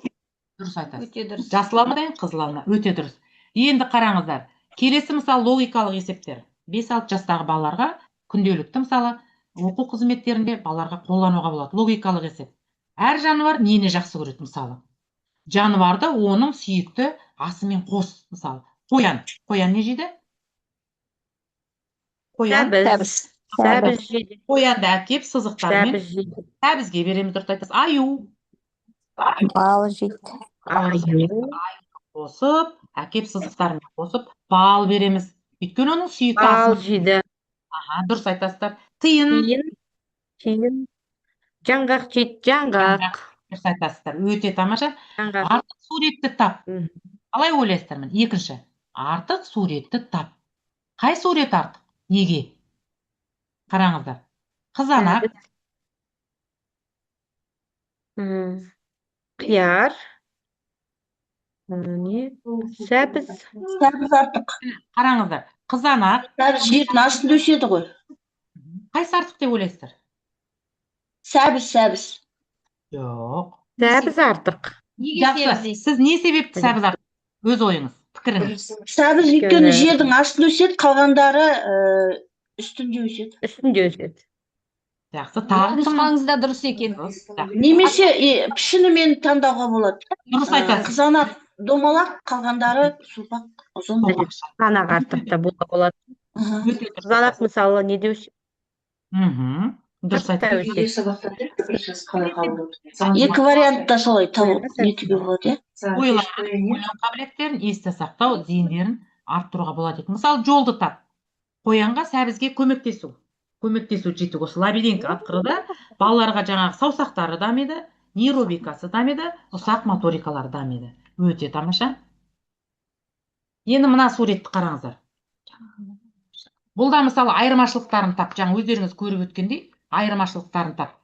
Дұрыс айтасыз. Өте дұрыс. Жасыл алмадан қызыл алма. Өте дұрыс. Енді қараңыздар. Келесі мысалы логикалық есептер. 5-6 жастағы балаларға күнделікті мысалы оқу қызметтерінде балаларға қолдануға болады. Логикалық есеп. Әр жануар нені жақсы көреді мысалы? Жануарды оның сүйікті асымен қос мысалы. Қоян. Қоян не жейді? Қоян. Сәбіз жейді. Қоянды әкеп сызықтармен Сәбіз жейді. сәбізге береміз, дұрыс айтасыз. Аю. Бал жейді. Аю. Қосып, әкеп сызықтармен қосып, бал береміз. Өйткені оның сүйікті Бал асын. жейді. Аха, дұрыс айтасыздар. Тиын. Тиын. Жаңғақ жейді. Жаңғақ. Дұрыс айтасыздар. Өте тамаша. Жаңғақ. Артық суретті тап. Мгм. Қалай ойлайсыздар? Міне, екінші. Артық суретті тап. Қай сурет артық? Неге? Қараңыздар. Қызанақ, Қияр. Не? Сәбіз. Сәбіз артық. қараңыздар. Қызанақ. Сәбіз жердің астында өседі ғой. Қайсы артық деп ойлайсыздар? Сәбіз. Жоқ. Сәбіз артық. Неге Жақсы. сәбіз дейсіз? Сіз не себепті сәбіз артық? Өз ойыңыз, пікіріңіз. Сәбіз өйткені жердің астында өседі, қалғандары үстінде өседі. Үстінде өседі. Жақсы. Тағы кім? Нұсқаңыз да дұрыс екен. Немесе пішінімен таңдауға болады. Дұрыс айтасыз. Қызанақ домалақ, қалғандары сұлпақ, ұзын. Қызанақ артық та болады. Өте дұрыс. Қызанақ мысалы неде өседі? Мгм. Дұрыс айтасыз. Екі вариантта солай нетуге болады, Ойлау қабілеттерін, есте сақтау, зейіндерін арттыруға болады екен. Мысалы, жолды тап. Қоянға сәбізге көмектесу. Көмектесу жетік. Осы лабиринт атқырды. Балаларға жаңағы саусақтары дамиды, нейробикасы дамиды, ұсақ моторикалары дамиды. Өте тамаша. Енді мына суретті қараңыздар. Бұл да мысалы айырмашылықтарын тап. Жаңа өздеріңіз көріп өткендей, айырмашылықтарын тап.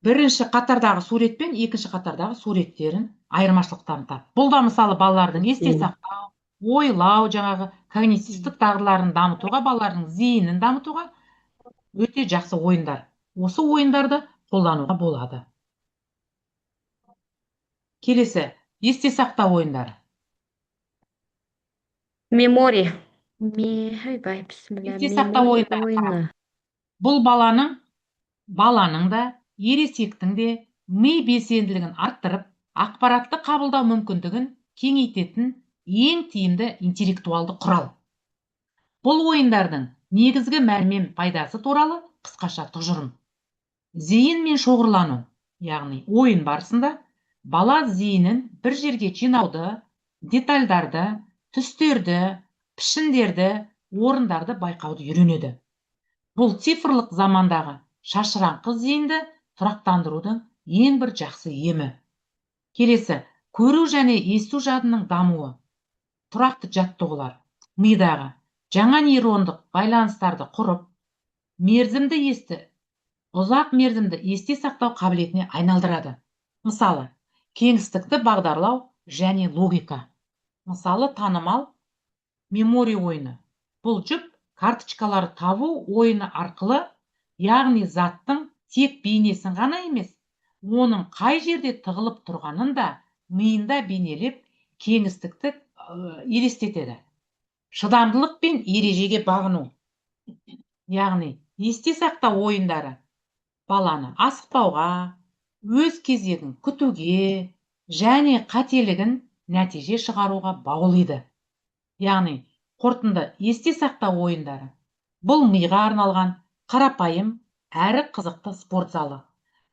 Бірінші қатардағы сурет пен екінші қатардағы суреттерін айырмашылықтарын тап. Бұл да мысалы балалардың есте сақтау, ойлау, жаңағы когнитивтік дағдыларын дамытуға, балалардың зейінін дамытуға өте жақсы ойындар. Осы ойындарды қолдануға болады. Келесі, есте сақтау ойындары. Мемори. Есте сақтау ойындары. Бұл баланың да, ересектің де ми белсенділігін арттырып, ақпаратты қабылдау мүмкіндігін кеңейтетін ең тиімді интеллектуалды құрал. Бұл ойындардың негізгі мәні мен пайдасы туралы қысқаша тұжырым. Зейін мен шоғырлану, яғни ойын барысында бала зейінін бір жерге жинауды, детальдарды, түстерді, пішіндерді, орындарды байқауды үйренеді. Бұл цифрлық замандағы шашыраңқы зейінді тұрақтандырудың ең бір жақсы емі. Келесі, көру және есту жадының дамуы. Тұрақты жаттығулар мидағы жаңа нейрондық байланыстарды құрып, ұзақ мерзімді есте сақтау қабілетіне айналдырады. Мысалы, кеңістікті бағдарлау және логика. Мысалы, танымал мемори ойыны. Бұл жүп карточкалары табу ойыны арқылы, яғни заттың тек бейнесін ғана емес, оның қай жерде тығылып тұрғанын да миында бейнелеп, кеңістікті елестетеді. Шыдамдылық пен ережеге бағыну. Яғни, есте сақтау ойындары баланы асықпауға, өз кезегін күтуге және қателігін нәтиже шығаруға баулиды. Яғни, қорытынды есте сақтау ойындары. Бұл миға арналған қарапайым әрі қызықты спорт залы.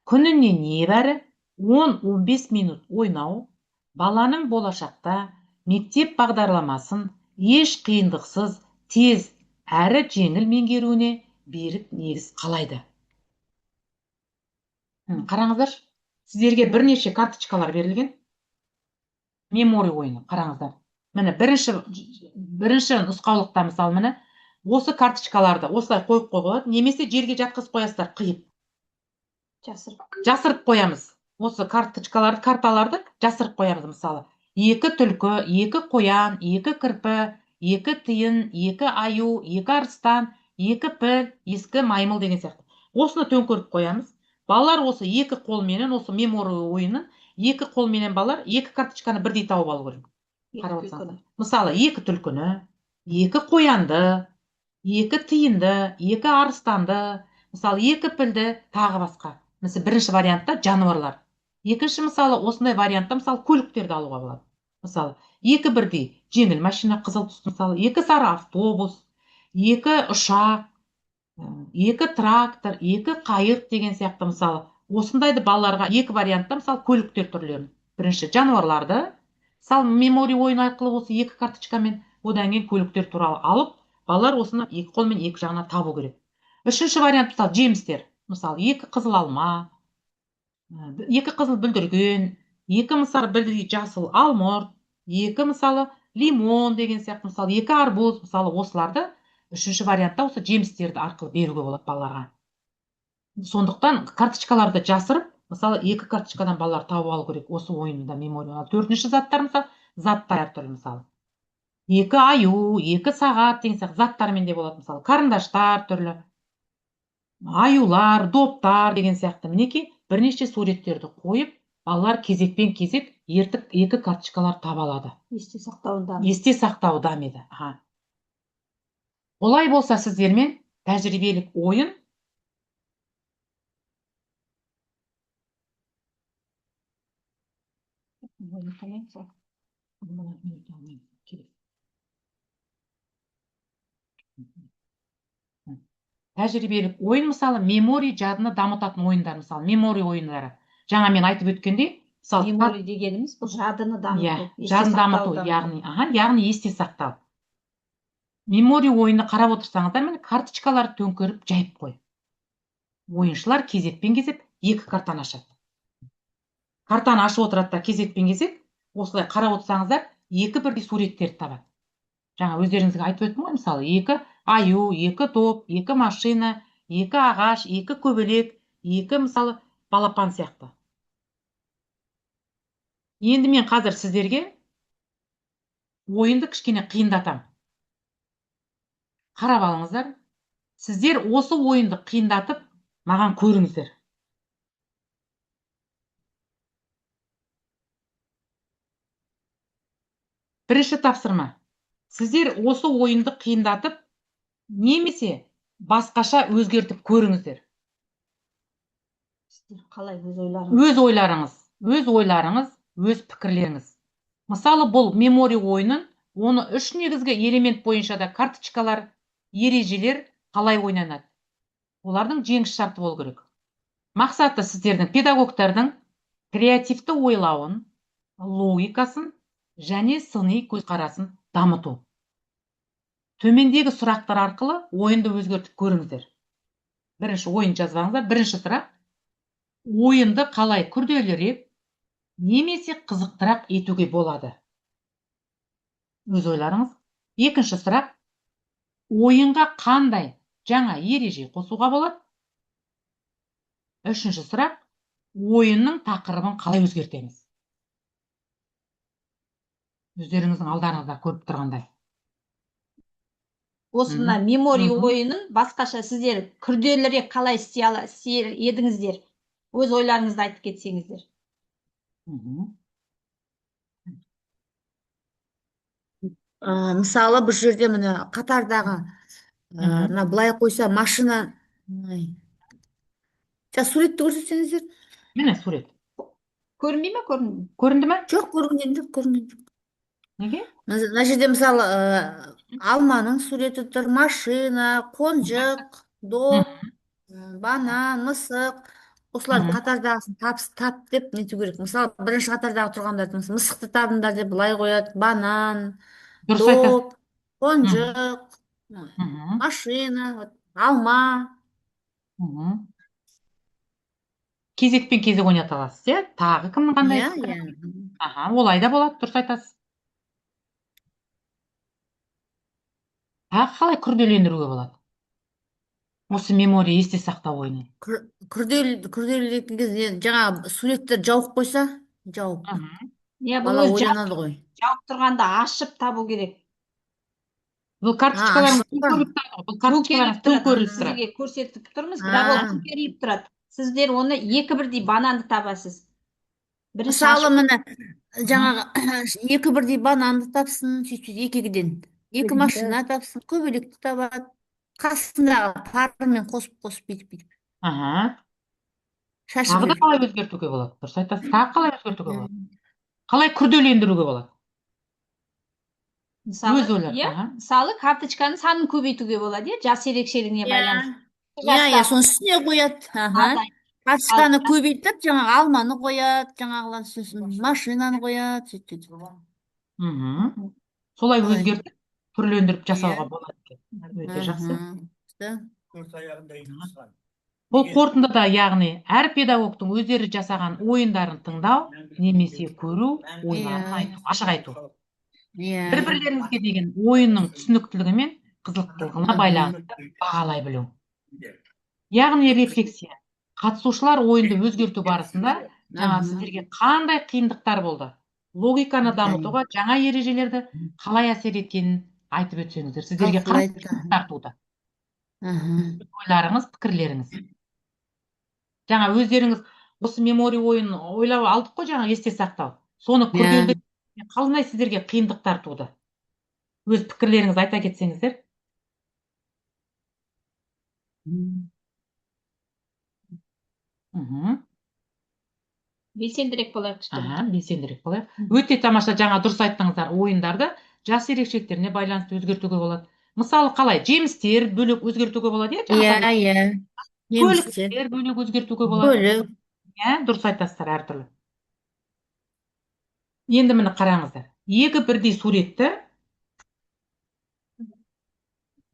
Күніне небәрі 10-15 минут ойнау, баланың болашақта мектеп бағдарламасын еш қиындықсыз, тез әрі жеңіл меңгеруіне берік негіз қалайды. Қараңыздар, сіздерге бірнеше карточкалар берілген. Мемори ойыны, қараңыздар. Міне, бірінші нұсқаулықта, мысалы, міне, осы карточкаларды осылай қойып қойып, немесе жерге жатқызып қоясыздар, қиып. Жасырып қоямыз. Осы карталарды жасырып қоямыз, мысалы. 2 түлкі, 2 қоян, 2 кірпі, 2 тиын, 2 аю, 2 арыстан, 2 піл, 2 маймыл деген сияқты. Осыны төңкеріп қоямыз. Балалар осы 2 қолменен, осы мемори ойынын 2 қолменен балалар 2 карточканы бірдей тауып алу керек. Қарап отырсаңыздар. Мысалы, 2 түлкіні, 2 қоянды, 2 тиынды, 2 арыстанды, мысалы, 2 пілді, тағы басқа. Мысалы, бірінші вариантта жануарлар. Екінші, мысалы, осындай вариантта, мысалы, көліктерді алуға болады. Мысалы, 2 бірдей жеңіл машина, қызыл түсті, мысалы, 2 сары автобус, 2 ұшақ, 2 трактор, 2 қайық деген сияқты, мысалы, осындайды балаларға 2 вариантта, мысалы, көліктер түрлерін. Бірінші жануарларды, мысалы, мемори ойын арқылы осы 2 карточкамен, одан кейін көліктер туралы алып, балалар осыны 2 қолмен 2 жағына табу керек. Үшінші вариант, мысалы, жемістер. Мысалы, 2 қызыл алма, 2 қызыл бүлдірген, 2 мысалы бүлдірген жасыл алмұрт, 2 мысалы лимон деген сияқты, мысалы 2 арбуз, мысалы осыларды үшінші вариантта осы жемістерді арқылы беруге болады балаларға. Сондықтан карточкаларды жасырып, мысалы 2 карточкадан балалар тауып алу керек осы ойында мемория. Төртінші заттар, мысалы, заттар әртүрлі, мысалы. 2 аю, 2 сағат деген сияқты заттармен де болады, мысалы, карындаштар түрлі. Аюлар, доптар деген сияқты, мінекей, бірнеше суреттерді қойып, балалар кезекпен кезек ертіп 2 карточкалар таба алады. Есте сақтауы дамиды. Олай болса сіздермен тәжірибелік ойын мысалы, мемори жадыны дамытатын ойындар, мысалы, мемори ойындары. Жаңа мен айтып өткендей, мысалы, мемори дегеніміз бұл жадыны дамыту. Жадыны дамыту, яғни есте сақтау. Мемори ойыны қарап отырсаңыздар, міне карточкаларды төңкеріп жайып қой. Ойыншылар кезекпен кезек 2 картаны ашады. Картаны ашып отырады, кезекпен кезек, осылай қарап отырсаңыздар, 2 бірдей суреттерді табады. Жаңа өздеріңізге айтып өттім ғой, мысалы, 2 аю, 2 топ, 2 машина, 2 ағаш, 2 көбелек, 2 мысалы балапан сияқты. Енді мен қазір сіздерге ойынды кішкене қиындатам. Қарап алыңыздар. Сіздер осы ойынды қиындатып, маған көріңіздер. Бірінші тапсырма. Сіздер осы ойынды қиындатып, немесе басқаша өзгертіп көріңіздер. Қалай өз ойларыңыз, өз пікірлеріңіз. Мысалы, бұл мемори ойынын, оны 3 негізгі элемент бойынша да карточкалар, ережелер қалай ойнанады. Олардың жеңіс шарты болу керек. Мақсаты сіздердің педагогтардың креативті ойлауын, логикасын және сыни көзқарасын дамыту. Төмендегі сұрақтар арқылы ойынды өзгертіп көріңіздер. Бірінші ойын жазып алыңыздар. Бірінші сұрақ. Ойынды қалай күрделірек немесе қызықтырақ етуге болады? Өз ойларыңыз. Екінші сұрақ. Ойынға қандай жаңа ереже қосуға болады? Үшінші сұрақ. Ойынның тақырыбын қалай өзгертеміз? Өздеріңіздің алдарыңызда көріп тұрғандай. Осы мына мемори ойынын басқаша сіздер күрделірек қалай істер едіңіздер? Өз ойларыңызды айтып кетсеңіздер. Мысалы бұл жерде міне қатардағы мына былай қойса машина. Суретті көрсетсеңіздер. Міне сурет. Көрінбей ме, көрінбей ме? Көрінді ме? Жоқ, көрінген жоқ. Неге? Мына жерде мысалы алманың суреті тұр, машина, қонжық, доп, банан, мысық. Осыларды қатардағысын тап деп нету керек. Мысалы бірінші қатардағы тұрғандарды мысықты табыңдар деп былай қояды. Банан, Дұрыс айтасыз. доп, қонжық, машина, алма. Кезекпен кезек ойната аласыз, иә? Тағы кімнің қандай? Иә. Олай да болады, дұрыс айтасыз. Тағы қалай күрделендіруге болады? Осы мемори есте сақтау ойыны. Күрделілеген кезде жаңа суреттер жауып қойса, жауып. Бала ойланады ғой. Жауып тұрғанда ашып табу керек. Бұл карточкаларың ту көріліп тұрады. Сізге көрсетіп тұрмыз, бірақ ол көтеріліп тұрады. Сіздер оны екі бірдей бананды табасыз. Мысалы міне жаңағы екі бірдей бананды тапсын, сөйтіп екіден. Екі машина тапсын, көбелекті табады. Қасындағы парымен қосып бүйтіп. Тағы да қалай өзгертуге болады? Дұрыс айтасыз. Тағы қалай өзгертуге болады? Қалай күрделендіруге болады? Мысалы, карточканың санын көбейтуге болады, жас ерекшелігіне байланысты. Соны үстіне қояды. Карточканы көбейтіп, жаңағы алманы қояды, жаңағылар машинаны қояды, сөйтіп. Солай өзгертіп, түрлендіріп жасауға болады екен. Өте жақсы. Бұл қорытындыда, яғни әр педагогтың өздері жасаған ойындарын тыңдау, немесе көру, ойларын айту, ашық айту. Бір-бірлеріңізге деген ойынның түсініктілігі мен қызықтылығына байланысты бағалай білу. Яғни рефлексия. Қатысушылар ойынды өзгерту барысында жаңа сіздерге қандай қиындықтар болды? Логиканы дамытуға жаңа ережелерді қалай әсер еткенін айтып өтсеңіздер. Сіздерге қандай қиындықтар туды? Ойларыңыз, пікірлеріңіз. Жаңа өздеріңіз осы мемори ойынын ойлап алдық қой, жаңа есте сақтау. Соны күрделі қалай сіздерге қиындықтар туды? Өз пікірлеріңізді айта кетсеңіздер. Белсендірек болайық. Белсендірек болайық. Өте тамаша, жаңа дұрыс айттыңыздар, ойындарды жас ерекшеліктеріне байланысты өзгертуге болады. Мысалы, қалай? Жемістер бөлек өзгертуге болады, иә? Көліктер бөлек өзгертуге болады. Бөлек. Дұрыс айтасыздар, әртүрлі. Енді міне қараңыздар. Екі бірдей суретті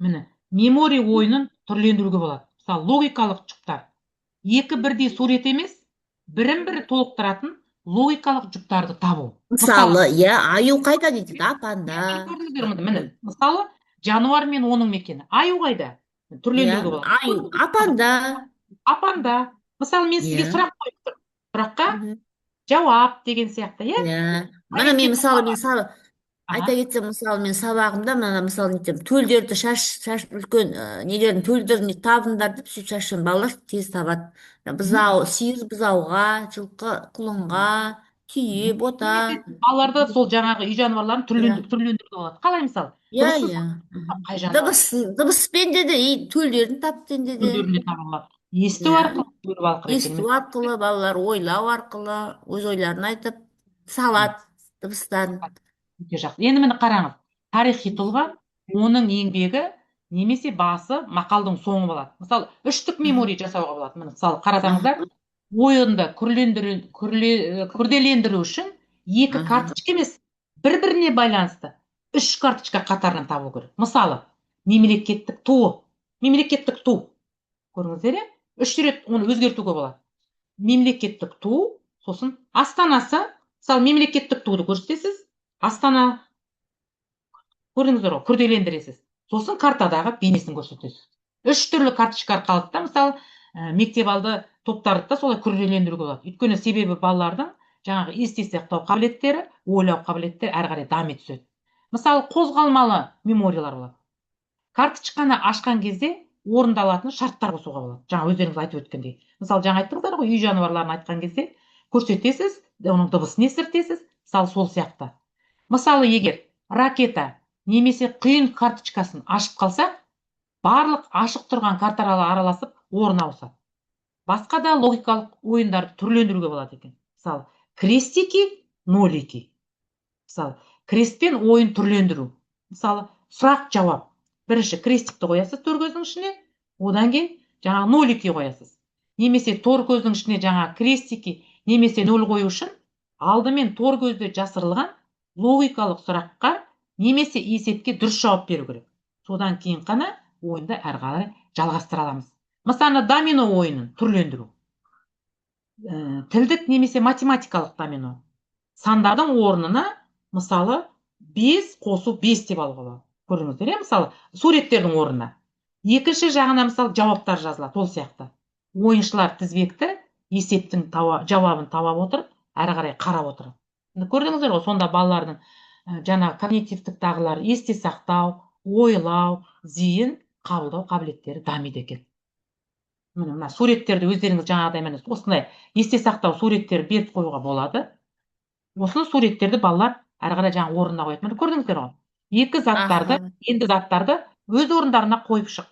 міне мемори ойынын түрлендіруге болады. Мысалы, логикалық жұптар. Екі бірдей сурет емес, бірін-бірі толықтыратын логикалық жұптарды табу. Мысалы, аю қайда дейді, апанда. Міне, мысалы, жануар мен оның мекені. Аю қайда? Түрлендіруге болады. Аю, апанда. Апанда. Мысалы, мен сізге сұрақ қойып тұрмын. Сұраққа жауап деген сияқты, иә? Мына мен айта кетсем, мысалы мен сабағымда мысалы төлдерді үлкен нелердің төлдерін табыңдар деп сөйтіп шашқан балалар тез табады. Сиыр бұзауға, жылқы құлынға, түйе, бота. Балаларды сол жаңағы үй жануарларын түрлендіруге болады. Қалай мысалы? Дыбыспен де төлдерін тапты енді де. Төлдеріне табылады. Есту арқылы балалар ойлау арқылы өз ойларын айтып салады дыбыстан. Енді міне қараңыз, тарихи тұлға, оның еңбегі немесе басы мақалдың соңы болады. Мысалы, үштік мемори жасауға болады. Мысалы, қарасаңыздар, ойынды күрделендіру үшін екі карточка емес, бір-біріне байланысты үш карточка қатарынан табу керек. Мысалы, мемлекеттік ту. көрдіңіздер иә? 3 рет оны өзгертуге болады. Мемлекеттік ту, сосын астанасы, мысалы мемлекеттік туды көрсетесіз, Астана, көрдіңіздер ғой, күрделендіресіз. Сосын картадағы бейнесін көрсетесіз. 3 түрлі карточка арқылы да, мысалы, мектеп алды топтарды да солай күрделендіруге болады. Өйткені себебі балалардың жаңағы есте сақтау қабілеттері, ойлау қабілеттері әрі қарай дами түседі. Мысалы, қозғалмалы мемориялар болады. Карточканы ашқан кезде орындалатын шарттар қосуға болады. Жаңа өздеріңіз айтып өткендей. Мысалы, жаңа айттыңыздар ғой, үй жануарларын айтқан кезде көрсетесіз, оның дыбысын естіртесіз, мысалы сол сияқты. Мысалы, егер ракета немесе қиын карточкасын ашып қалса, барлық ашық тұрған карталар араласып орын ауысады. Басқа да логикалық ойындарды түрлендіруге болады екен. Мысалы, крестики, нолики. Мысалы, крестпен ойын түрлендіру. Мысалы, сұрақ-жауап. Бірінші крестикті қоясыз тор көздің ішіне, одан кейін жаңа нолики қоясыз. Немесе тор көздің ішіне жаңа крестики, немесе нөл қою үшін алдымен тор көзде жасырылған логикалық сұраққа немесе есепке дұрыс жауап беру керек. Содан кейін қана ойынды әрі қарай жалғастыра аламыз. Мысалы, домино ойынын түрлендіру. Тілдік немесе математикалық домино. Сандардың орнына, мысалы, 5 қосу 5 деп алуға болады. Көрдіңіздер, мысалы, суреттердің орнына. Екінші жағына, мысалы, жауаптар жазылады, ол сияқты. Ойыншылар тізбекті есептің жауабын таба отырып, әрі қарай қарап отырып. Көрдіңіздер ғой, сонда балалардың жаңа когнитивтік дағдылары, есте сақтау, ойлау, зейін, қабылдау қабілеттері дамиды екен. Мына суреттерді өздеріңіз жаңағыдай міне осындай есте сақтау суреттер беріп қоюға болады. Осыны суреттерді балалар әрі қарай жаңа орнына қояды. Міне көрдіңіздер ғой. Екі заттарды, енді заттарды өз орындарына қойып шық.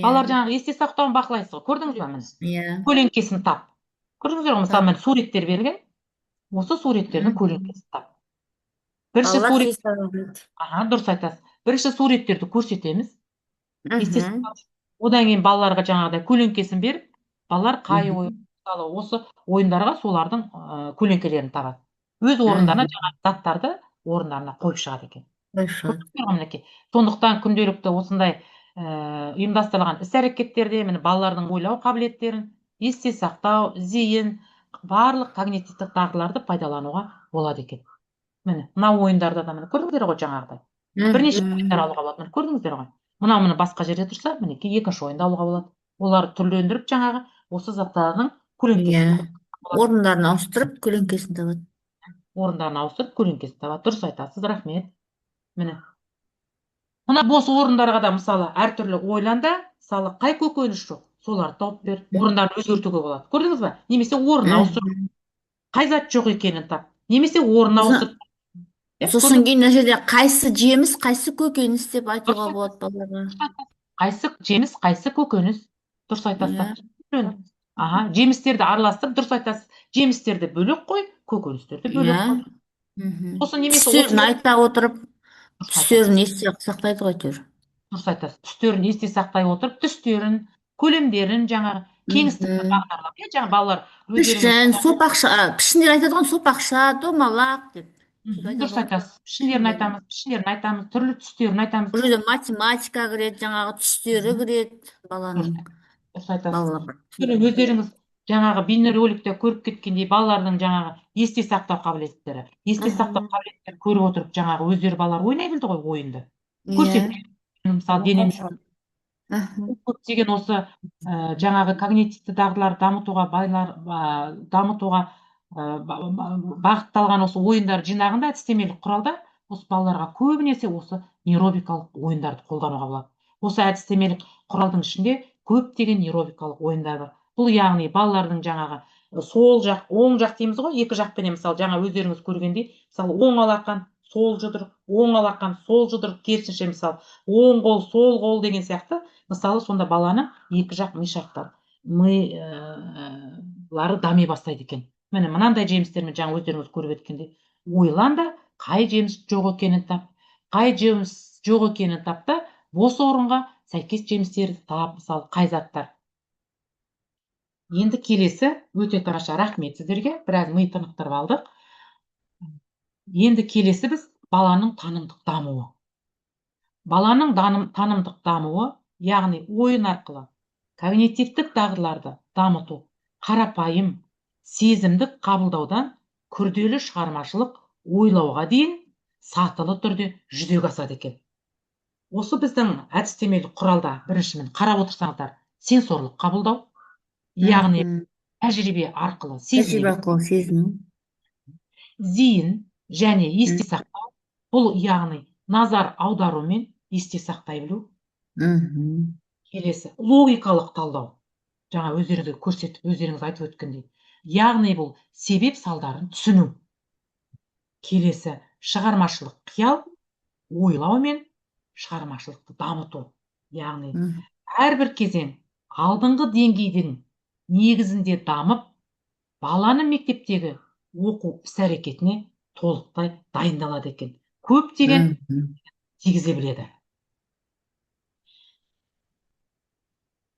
Балалар жаңағы есте сақтауын бақылайсыз ғой. Көрдіңіз бе міне? Көлеңкесін тап. Көрдіңіздер ғой, мысалы міне суреттер берілген. Осы суреттердің көлеңкесін тап. Бірінші сурет. Дұрыс айтасыз. Бірінші суреттерді көрсетеміз. Есте сақтау. Одан кейін балаларға жаңағыдай көлеңкесін беріп, балалар қай ойын, мысалы, осы ойындарға солардың көлеңкелерін табады. Өз орындарына жаңағы заттарды орындарына қойып шығады екен. Сондықтан күнделікті осындай ұйымдастырылған іс-әрекеттерде балалардың ойлау қабілеттерін, есте сақтау, зейін, барлық когнитивтік дағдыларды пайдалануға болады екен. Міне, мына ойындарда да көрдіңіздер ғой жаңағыдай. Бірнеше ойындар алуға болады. Көрдіңіздер ғой. Мына басқа жерде тұрса, мінекей екінші ойынды алуға болады. Оларды түрлендіріп жаңағы осы заттардың көлеңкесін орындарын ауыстырып көлеңкесін табады. Орындарын ауыстырып көлеңкесін табады. Дұрыс айтасыз, рахмет. Міне. Мына бос орындарға да мысалы әртүрлі ойланда, мысалы қай көкөніс жоқ, соларды тауып бер, орындарын өзгертуге болады. Көрдіңіз бе? Немесе орын ауыстырып, қай зат жоқ екенін тап, немесе орын ауыстырып. Сосын кейін мына жерде қайсы жеміс, қайсы көкөніс деп айтуға болады балаларға. Қайсы жеміс, қайсы көкөніс. Дұрыс айтасыз. Жемістерді араластырып, дұрыс айтасыз. Жемістерді бөлек қой, көкөністерді бөлек қой. Түстерін айта отырып, түстерін есте сақтайды ғой түр. Дұрыс айтасыз. Түстерін есте сақтай отырып, түстерін, көлемдерін жаңағы кеңістікті бағдарлап, жаңа балалар пішін, сопақша, пішіндер айтады ғой, сопақша, домалақ деп. Дұрыс айтасыз. Пішіндерін айтамыз, түрлі түстерін айтамыз. Бұл жерде математика кіреді, жаңағы түстері кіреді баланың. Дұрыс айтасыз. Өздеріңіз жаңағы бейнероликте көріп кеткендей балалардың жаңағы есте сақтау қабілеттері. Есте сақтау қабілеттері көріп отырып жаңағы өздері балалар ойнай білді ғой ойынды. Көрсетті. Мысалы денеміз. Көптеген осы жаңағы когнитивті дағдыларды дамытуға бағытталған осы ойындар жинағында әдістемелік құралда осы балаларға көбінесе осы нейробикалық ойындарды қолдануға болады. Осы әдістемелік құралдың ішінде көптеген нейробикалық ойындар бар. Бұл яғни балалардың жаңағы сол жақ, оң жақ дейміз ғой, екі жақпен мысалы жаңа өздеріңіз көргендей, мысалы оң алақан, сол жұдырық, оң алақан, сол жұдырық, керісінше мысалы оң қол, сол қол деген сияқты, мысалы сонда баланың екі жақ миышақтары дами бастайды екен. Міне мынандай жемістермен жаңа өздеріңіз көріп өткенде ойлан да қай жеміс жоқ екенін тап, қай жеміс жоқ екенін тап та бос орынға сәйкес жемістерді тап, мысалы қай заттар. Енді келесі өте тамаша, рахмет сіздерге, біраз ми тынықтырып алдық. Енді келесі біз баланың танымдық дамуы. Баланың танымдық дамуы, яғни ойын арқылы когнитивтік дағдыларды дамыту қарапайым сезімдік қабылдаудан күрделі шығармашылық ойлауға дейін сатылы түрде жүзеге асады екен. Осы біздің әдістемелік құралда біріншімен қарап отырсаңыздар, сенсорлық қабылдау, яғни тәжірибе арқылы Тәжірибе сезіне арқылы сезіну. зейін және есте сақтау. Бұл яғни назар аудару мен есте сақтай білу. Мгм. Келесі логикалық талдау. Жаңа өздеріңізге көрсетіп, өздеріңіз айтып өткендей. Яғни бұл себеп салдарын түсіну. Келесі шығармашылық қиял, ойлау мен шығармашылықты дамыту. Яғни Мгм. әрбір кезең алдыңғы деңгейдің негізінде дамып, баланы мектептегі оқу іс-әрекетіне толықтай дайындалады екен. Көптеген Мгм. тигізе біледі.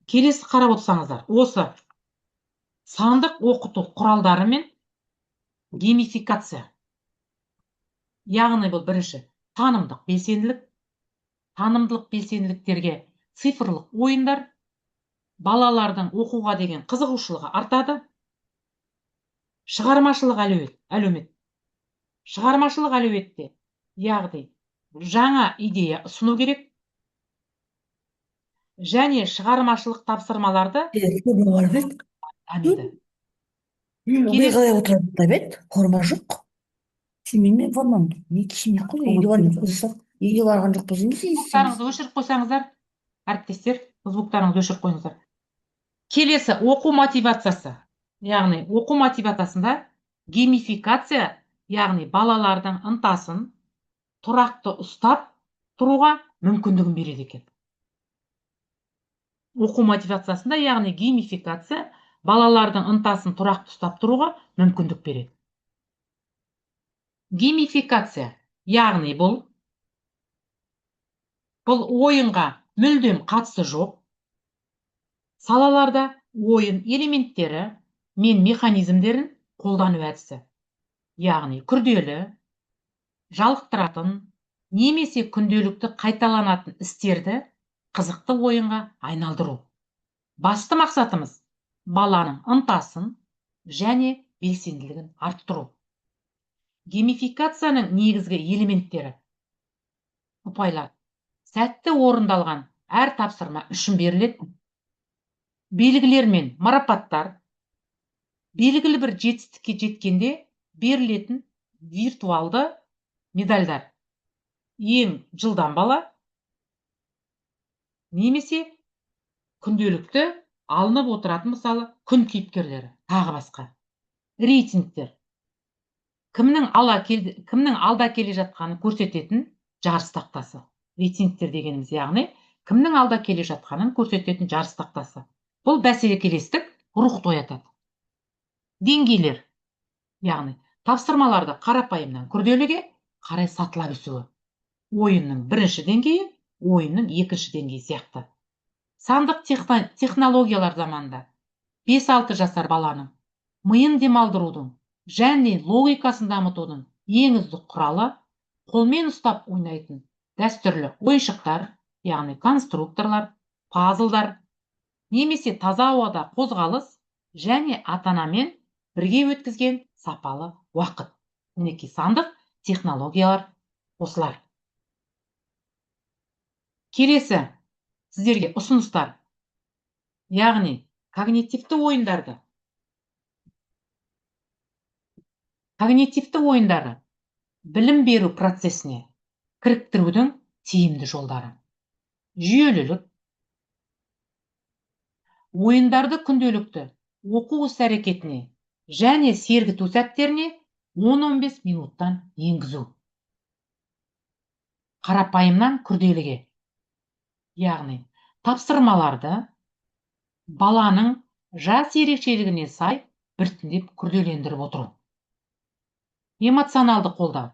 Келесі қарап отырсаңыздар, осы сандық оқыту құралдары мен геймификация. Яғни бұл бірінші танымдық белсенділік, танымдық белсенділіктерге цифрлық ойындар, балалардың оқуға деген қызығушылығы артады. Шығармашылық әлеумет. Шығармашылық әлеуетте, яғни жаңа идея ұсыну керек. Және шығармашылық тапсырмаларды дамиды. Мен қалай отырамын деп форма жоқ. Сенің формам не кішкене қой, үйге барған жоқпыз. Үйге барған жоқпыз емес Звуктарыңызды өшіріп қойсаңыздар, әріптестер, звуктарыңызды өшіріп қойыңыздар. Келесі оқу мотивациясы. Яғни оқу мотивациясында геймификация, яғни балалардың ынтасын тұрақты ұстап тұруға мүмкіндігін береді екен. Оқу мотивациясында, яғни геймификация балалардың ынтасын тұрақты ұстап тұруға мүмкіндік береді. Геймификация, яғни бұл ойынға мүлдем қатысы жоқ. Салаларда ойын элементтері мен механизмдерін қолдану әдісі. Яғни күрделі, жалықтыратын, немесе күнделікті қайталанатын істерді қызықты ойынға айналдыру. Басты мақсатымыз баланың ынтасын және белсенділігін арттыру. Геймификацияның негізгі элементтері: ұпайлар сәтті орындалған әр тапсырма үшін беріледі. Белгілер мен марапаттар белгілі бір жетістікке жеткенде берілетін виртуалды медальдар. Ең жылдам бала немесе күнделікті алынып отыратын, мысалы, күн кейіпкерлері, тағы басқа. Рейтингтер кімнің алда келе жатқанын көрсететін жарыс тақтасы. Рейтингтер дегеніміз, яғни кімнің алда келе жатқанын көрсететін жарыс тақтасы. Бұл бәсекелестік рухты оятады. Деңгейлер, яғни тапсырмаларды қарапайымнан күрделіге қарай сатыла түсуі. Ойынның бірінші деңгейі, ойынның екінші деңгейі сияқты. Сандық технологиялар заманында 5-6 жасар баланың миын демалдырудың және логикасын дамытудың ең үздік құралы қолмен ұстап ойнайтын дәстүрлі ойыншықтар, яғни конструкторлар, пазлдар, немесе таза ауада қозғалыс және ата-анамен бірге өткізген сапалы уақыт. Мінекей сандық технологиялар осылар. Келесі сіздерге ұсыныстар. Яғни когнитивті ойындары білім беру процесіне кіріктірудің тиімді жолдары. Жүйелілік. Ойындарды күнделікті оқу іс-әрекетіне және сергіту сәттеріне 10-15 минуттан енгізу. Қарапайымнан күрделіге. Яғни тапсырмаларды баланың жас ерекшелігіне сай біртіндеп күрделендіріп отыру. Эмоционалды қолдау.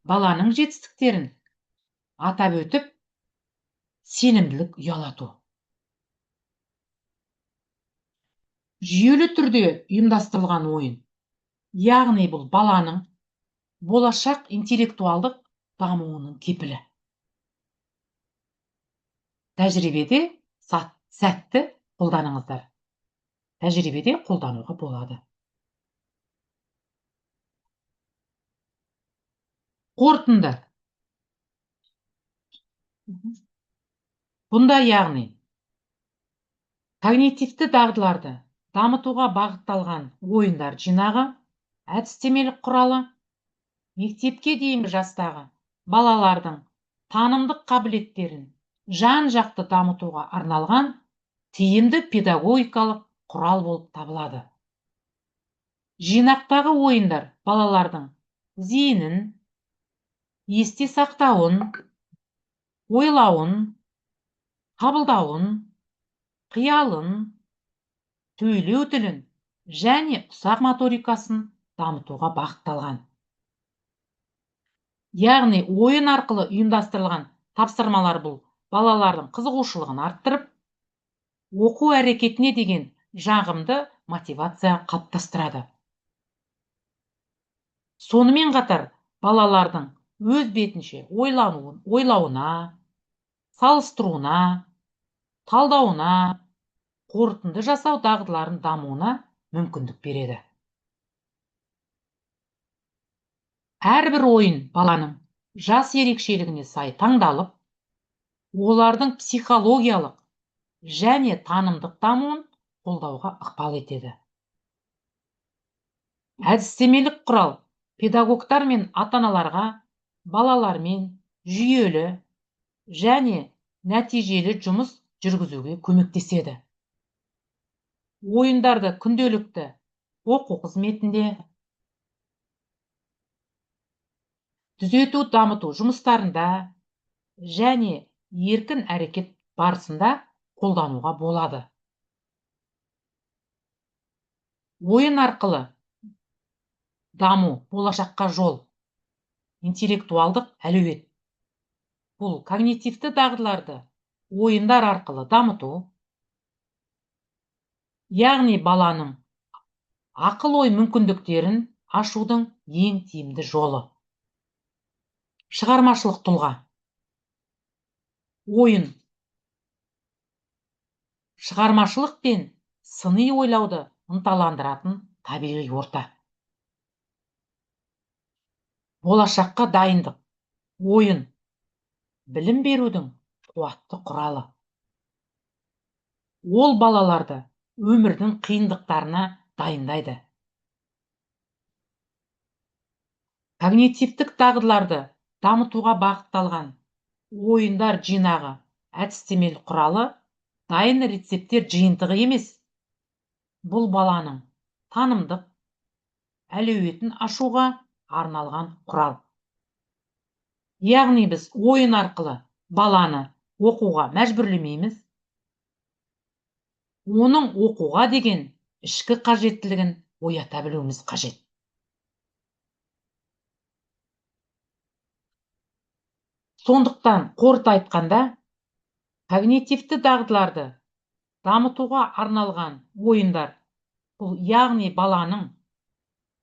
Баланың жетістіктерін атап өтіп, сенімділік ұялату. Жүйелі түрде ұйымдастырылған ойын. Яғни бұл баланың болашақ интеллектуалдық дамуының кепілі. Тәжірибеде сәтті қолданыңыздар. Тәжірибеде қолдануға болады. Қорытынды. Бұнда яғни когнитивті дағдыларды дамытуға бағытталған ойындар жинағы, әдістемелік құралы, мектепке дейінгі жастағы балалардың танымдық қабілеттерін жан-жақты дамытуға арналған тиімді педагогикалық құрал болып табылады. Жинақтағы ойындар балалардың зейінін, есте сақтауын, ойлауын, қабылдауын, қиялын, сөйлеу тілін және ұсақ моторикасын дамытуға бағытталған. Яғни ойын арқылы ұйымдастырылған тапсырмалар бұл балалардың қызығушылығын арттырып, оқу әрекетіне деген жағымды мотивация қалыптастырады. Сонымен қатар балалардың өз бетінше ойлауына, салыстыруына, талдауына, қорытынды жасау дағдыларын дамуына мүмкіндік береді. Әрбір ойын баланың жас ерекшелігіне сай таңдалып, олардың психологиялық және танымдық дамуын қолдауға ықпал етеді. Әдістемелік құрал педагогтар мен ата-аналарға балалармен жүйелі және нәтижелі жұмыс жүргізуге көмектеседі. Ойындарды күнделікті оқу қызметінде, түзету дамыту жұмыстарында және еркін әрекет барысында қолдануға болады. Ойын арқылы даму болашаққа жол, интеллектуалдық әлеует. Бұл когнитивті дағдыларды ойындар арқылы дамыту, яғни баланың ақыл-ой мүмкіндіктерін ашудың ең тиімді жолы. Шығармашылық тұлға. Ойын шығармашылық пен сыни ойлауды ынталандыратын табиғи орта. Болашаққа дайындық. Ойын білім берудің қуатты құралы. Ол балаларды өмірдің қиындықтарына дайындайды. Когнитивтік дағдыларды дамытуға бағытталған ойындар жинағы әдістемелік құралы дайын рецепттер жиынтығы емес. Бұл баланың танымдық әлеуетін ашуға арналған құрал. Яғни біз ойын арқылы баланы оқуға мәжбүрлемейміз. Оның оқуға деген ішкі қажеттілігін оята білуіміз қажет. Сондықтан қорыта айтқанда, когнитивті дағдыларды дамытуға арналған ойындар, бұл яғни баланың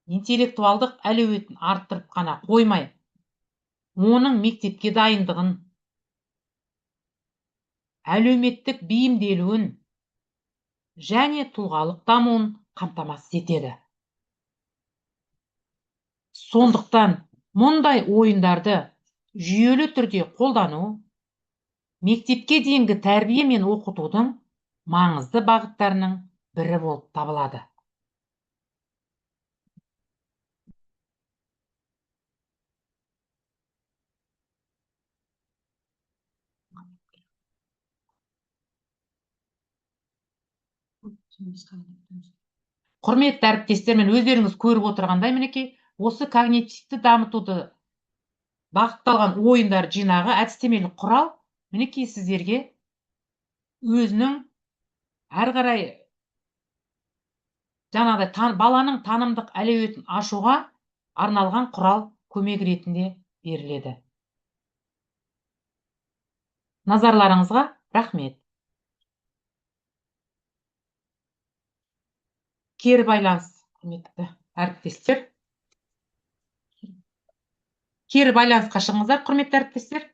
интеллектуалдық әлеуетін арттырып қана қоймай, оның мектепке дайындығын, әлеуметтік бейімделуін және тұлғалық дамуын қамтамасыз етеді. Сондықтан мұндай ойындарды жүйелі түрде қолдану мектепке дейінгі тәрбие мен оқытудың маңызды бағыттарының бірі болып табылады. Құрметті әріптестер, мен өздеріңіз көріп отырғандай, мінекей, осы когнитивті дамытуды бағытталған ойындар жинағы әдістемелік құрал, мінекей сіздерге өзінің әрі қарай жаңағыдай баланың танымдық әлеуетін ашуға арналған құрал көмек ретінде беріледі. Назарларыңызға рахмет. Кері байланыс, құрметті әріптестер. Кері байланысқа шығыңыздар, құрметті әріптестер.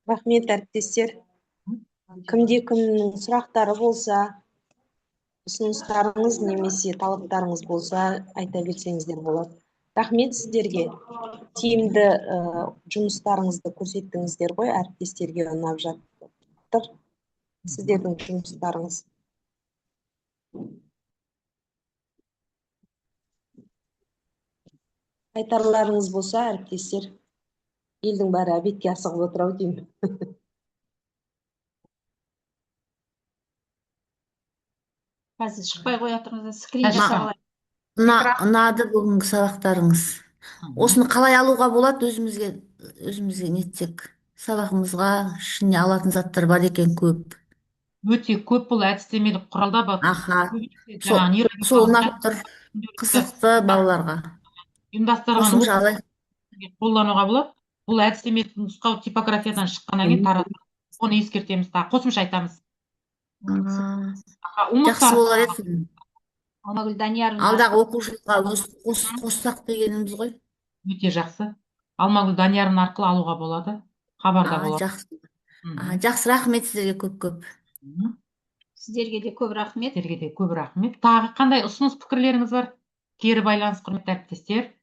Рахмет, әріптестер. Кімде-кімнің сұрақтары болса, ұсыныстарыңыз немесе талаптарыңыз болса, айта берсеңіздер болады. Рахмет сіздерге. Тиімді жұмыстарыңызды көрсеттіңіздер ғой, әріптестерге ұнап жатыр сіздердің жұмыстарыңыз. Айтарларыңыз болса, әріптестер, елдің бәрі обедке асығып отыр-ау деймін. Қазір шықпай қоя тұрыңыз, скрин Тәжік. жасап алайын. Ұнады бүгінгі сабақтарыңыз. Осыны қалай алуға болады, өзімізге нетсек, сабағымызға ішіне алатын заттар бар екен көп. Өте көп бұл әдістемелік құралда бар. Аха, Жаңағы сол ұнап тұр, қызықты балаларға. ұйымдастырған Қосымшалы. қолдануға болады. Бұл әдістемелік нұсқау типографиядан шыққаннан кейін таратылады. Оны ескертеміз, қосымша айтамыз. Жақсы болар еді. Алмагүл Данияровна. Алдағы оқу жылға қоссақ дегеніміз ғой. Өте жақсы. Алмагүл Данияровна арқылы алуға болады. Хабарда болады. Жақсы. Жақсы, рахмет сіздерге көп-көп. Сіздерге де көп рахмет. Сіздерге де көп рахмет. Тағы қандай ұсыныс пікірлеріңіз бар? Кері байланыс, құрметті әріптестер.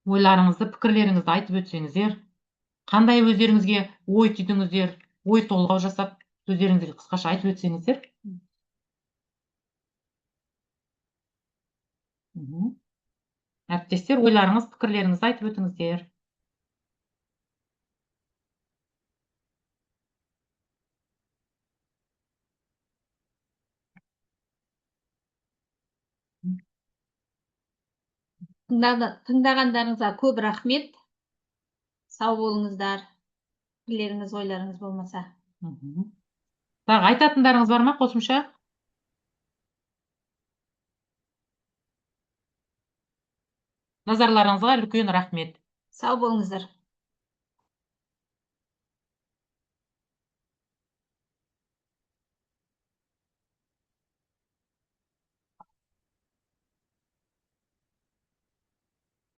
Ойларыңызды, пікірлеріңізді айтып өтсеңіздер. Қандай өздеріңізге ой түйдіңіздер, ой толғау жасап, сөздеріңізді қысқаша айтып өтсеңіздер. Әріптестер, ойларыңыз, пікірлеріңізді айтып өтіңіздер. Тыңдағандарыңызға көп рахмет. Сау болыңыздар. Пікірлеріңіз, ойларыңыз болмаса. Тағы айтатындарыңыз бар ма қосымша? Назарларыңызға үлкен рахмет. Сау болыңыздар.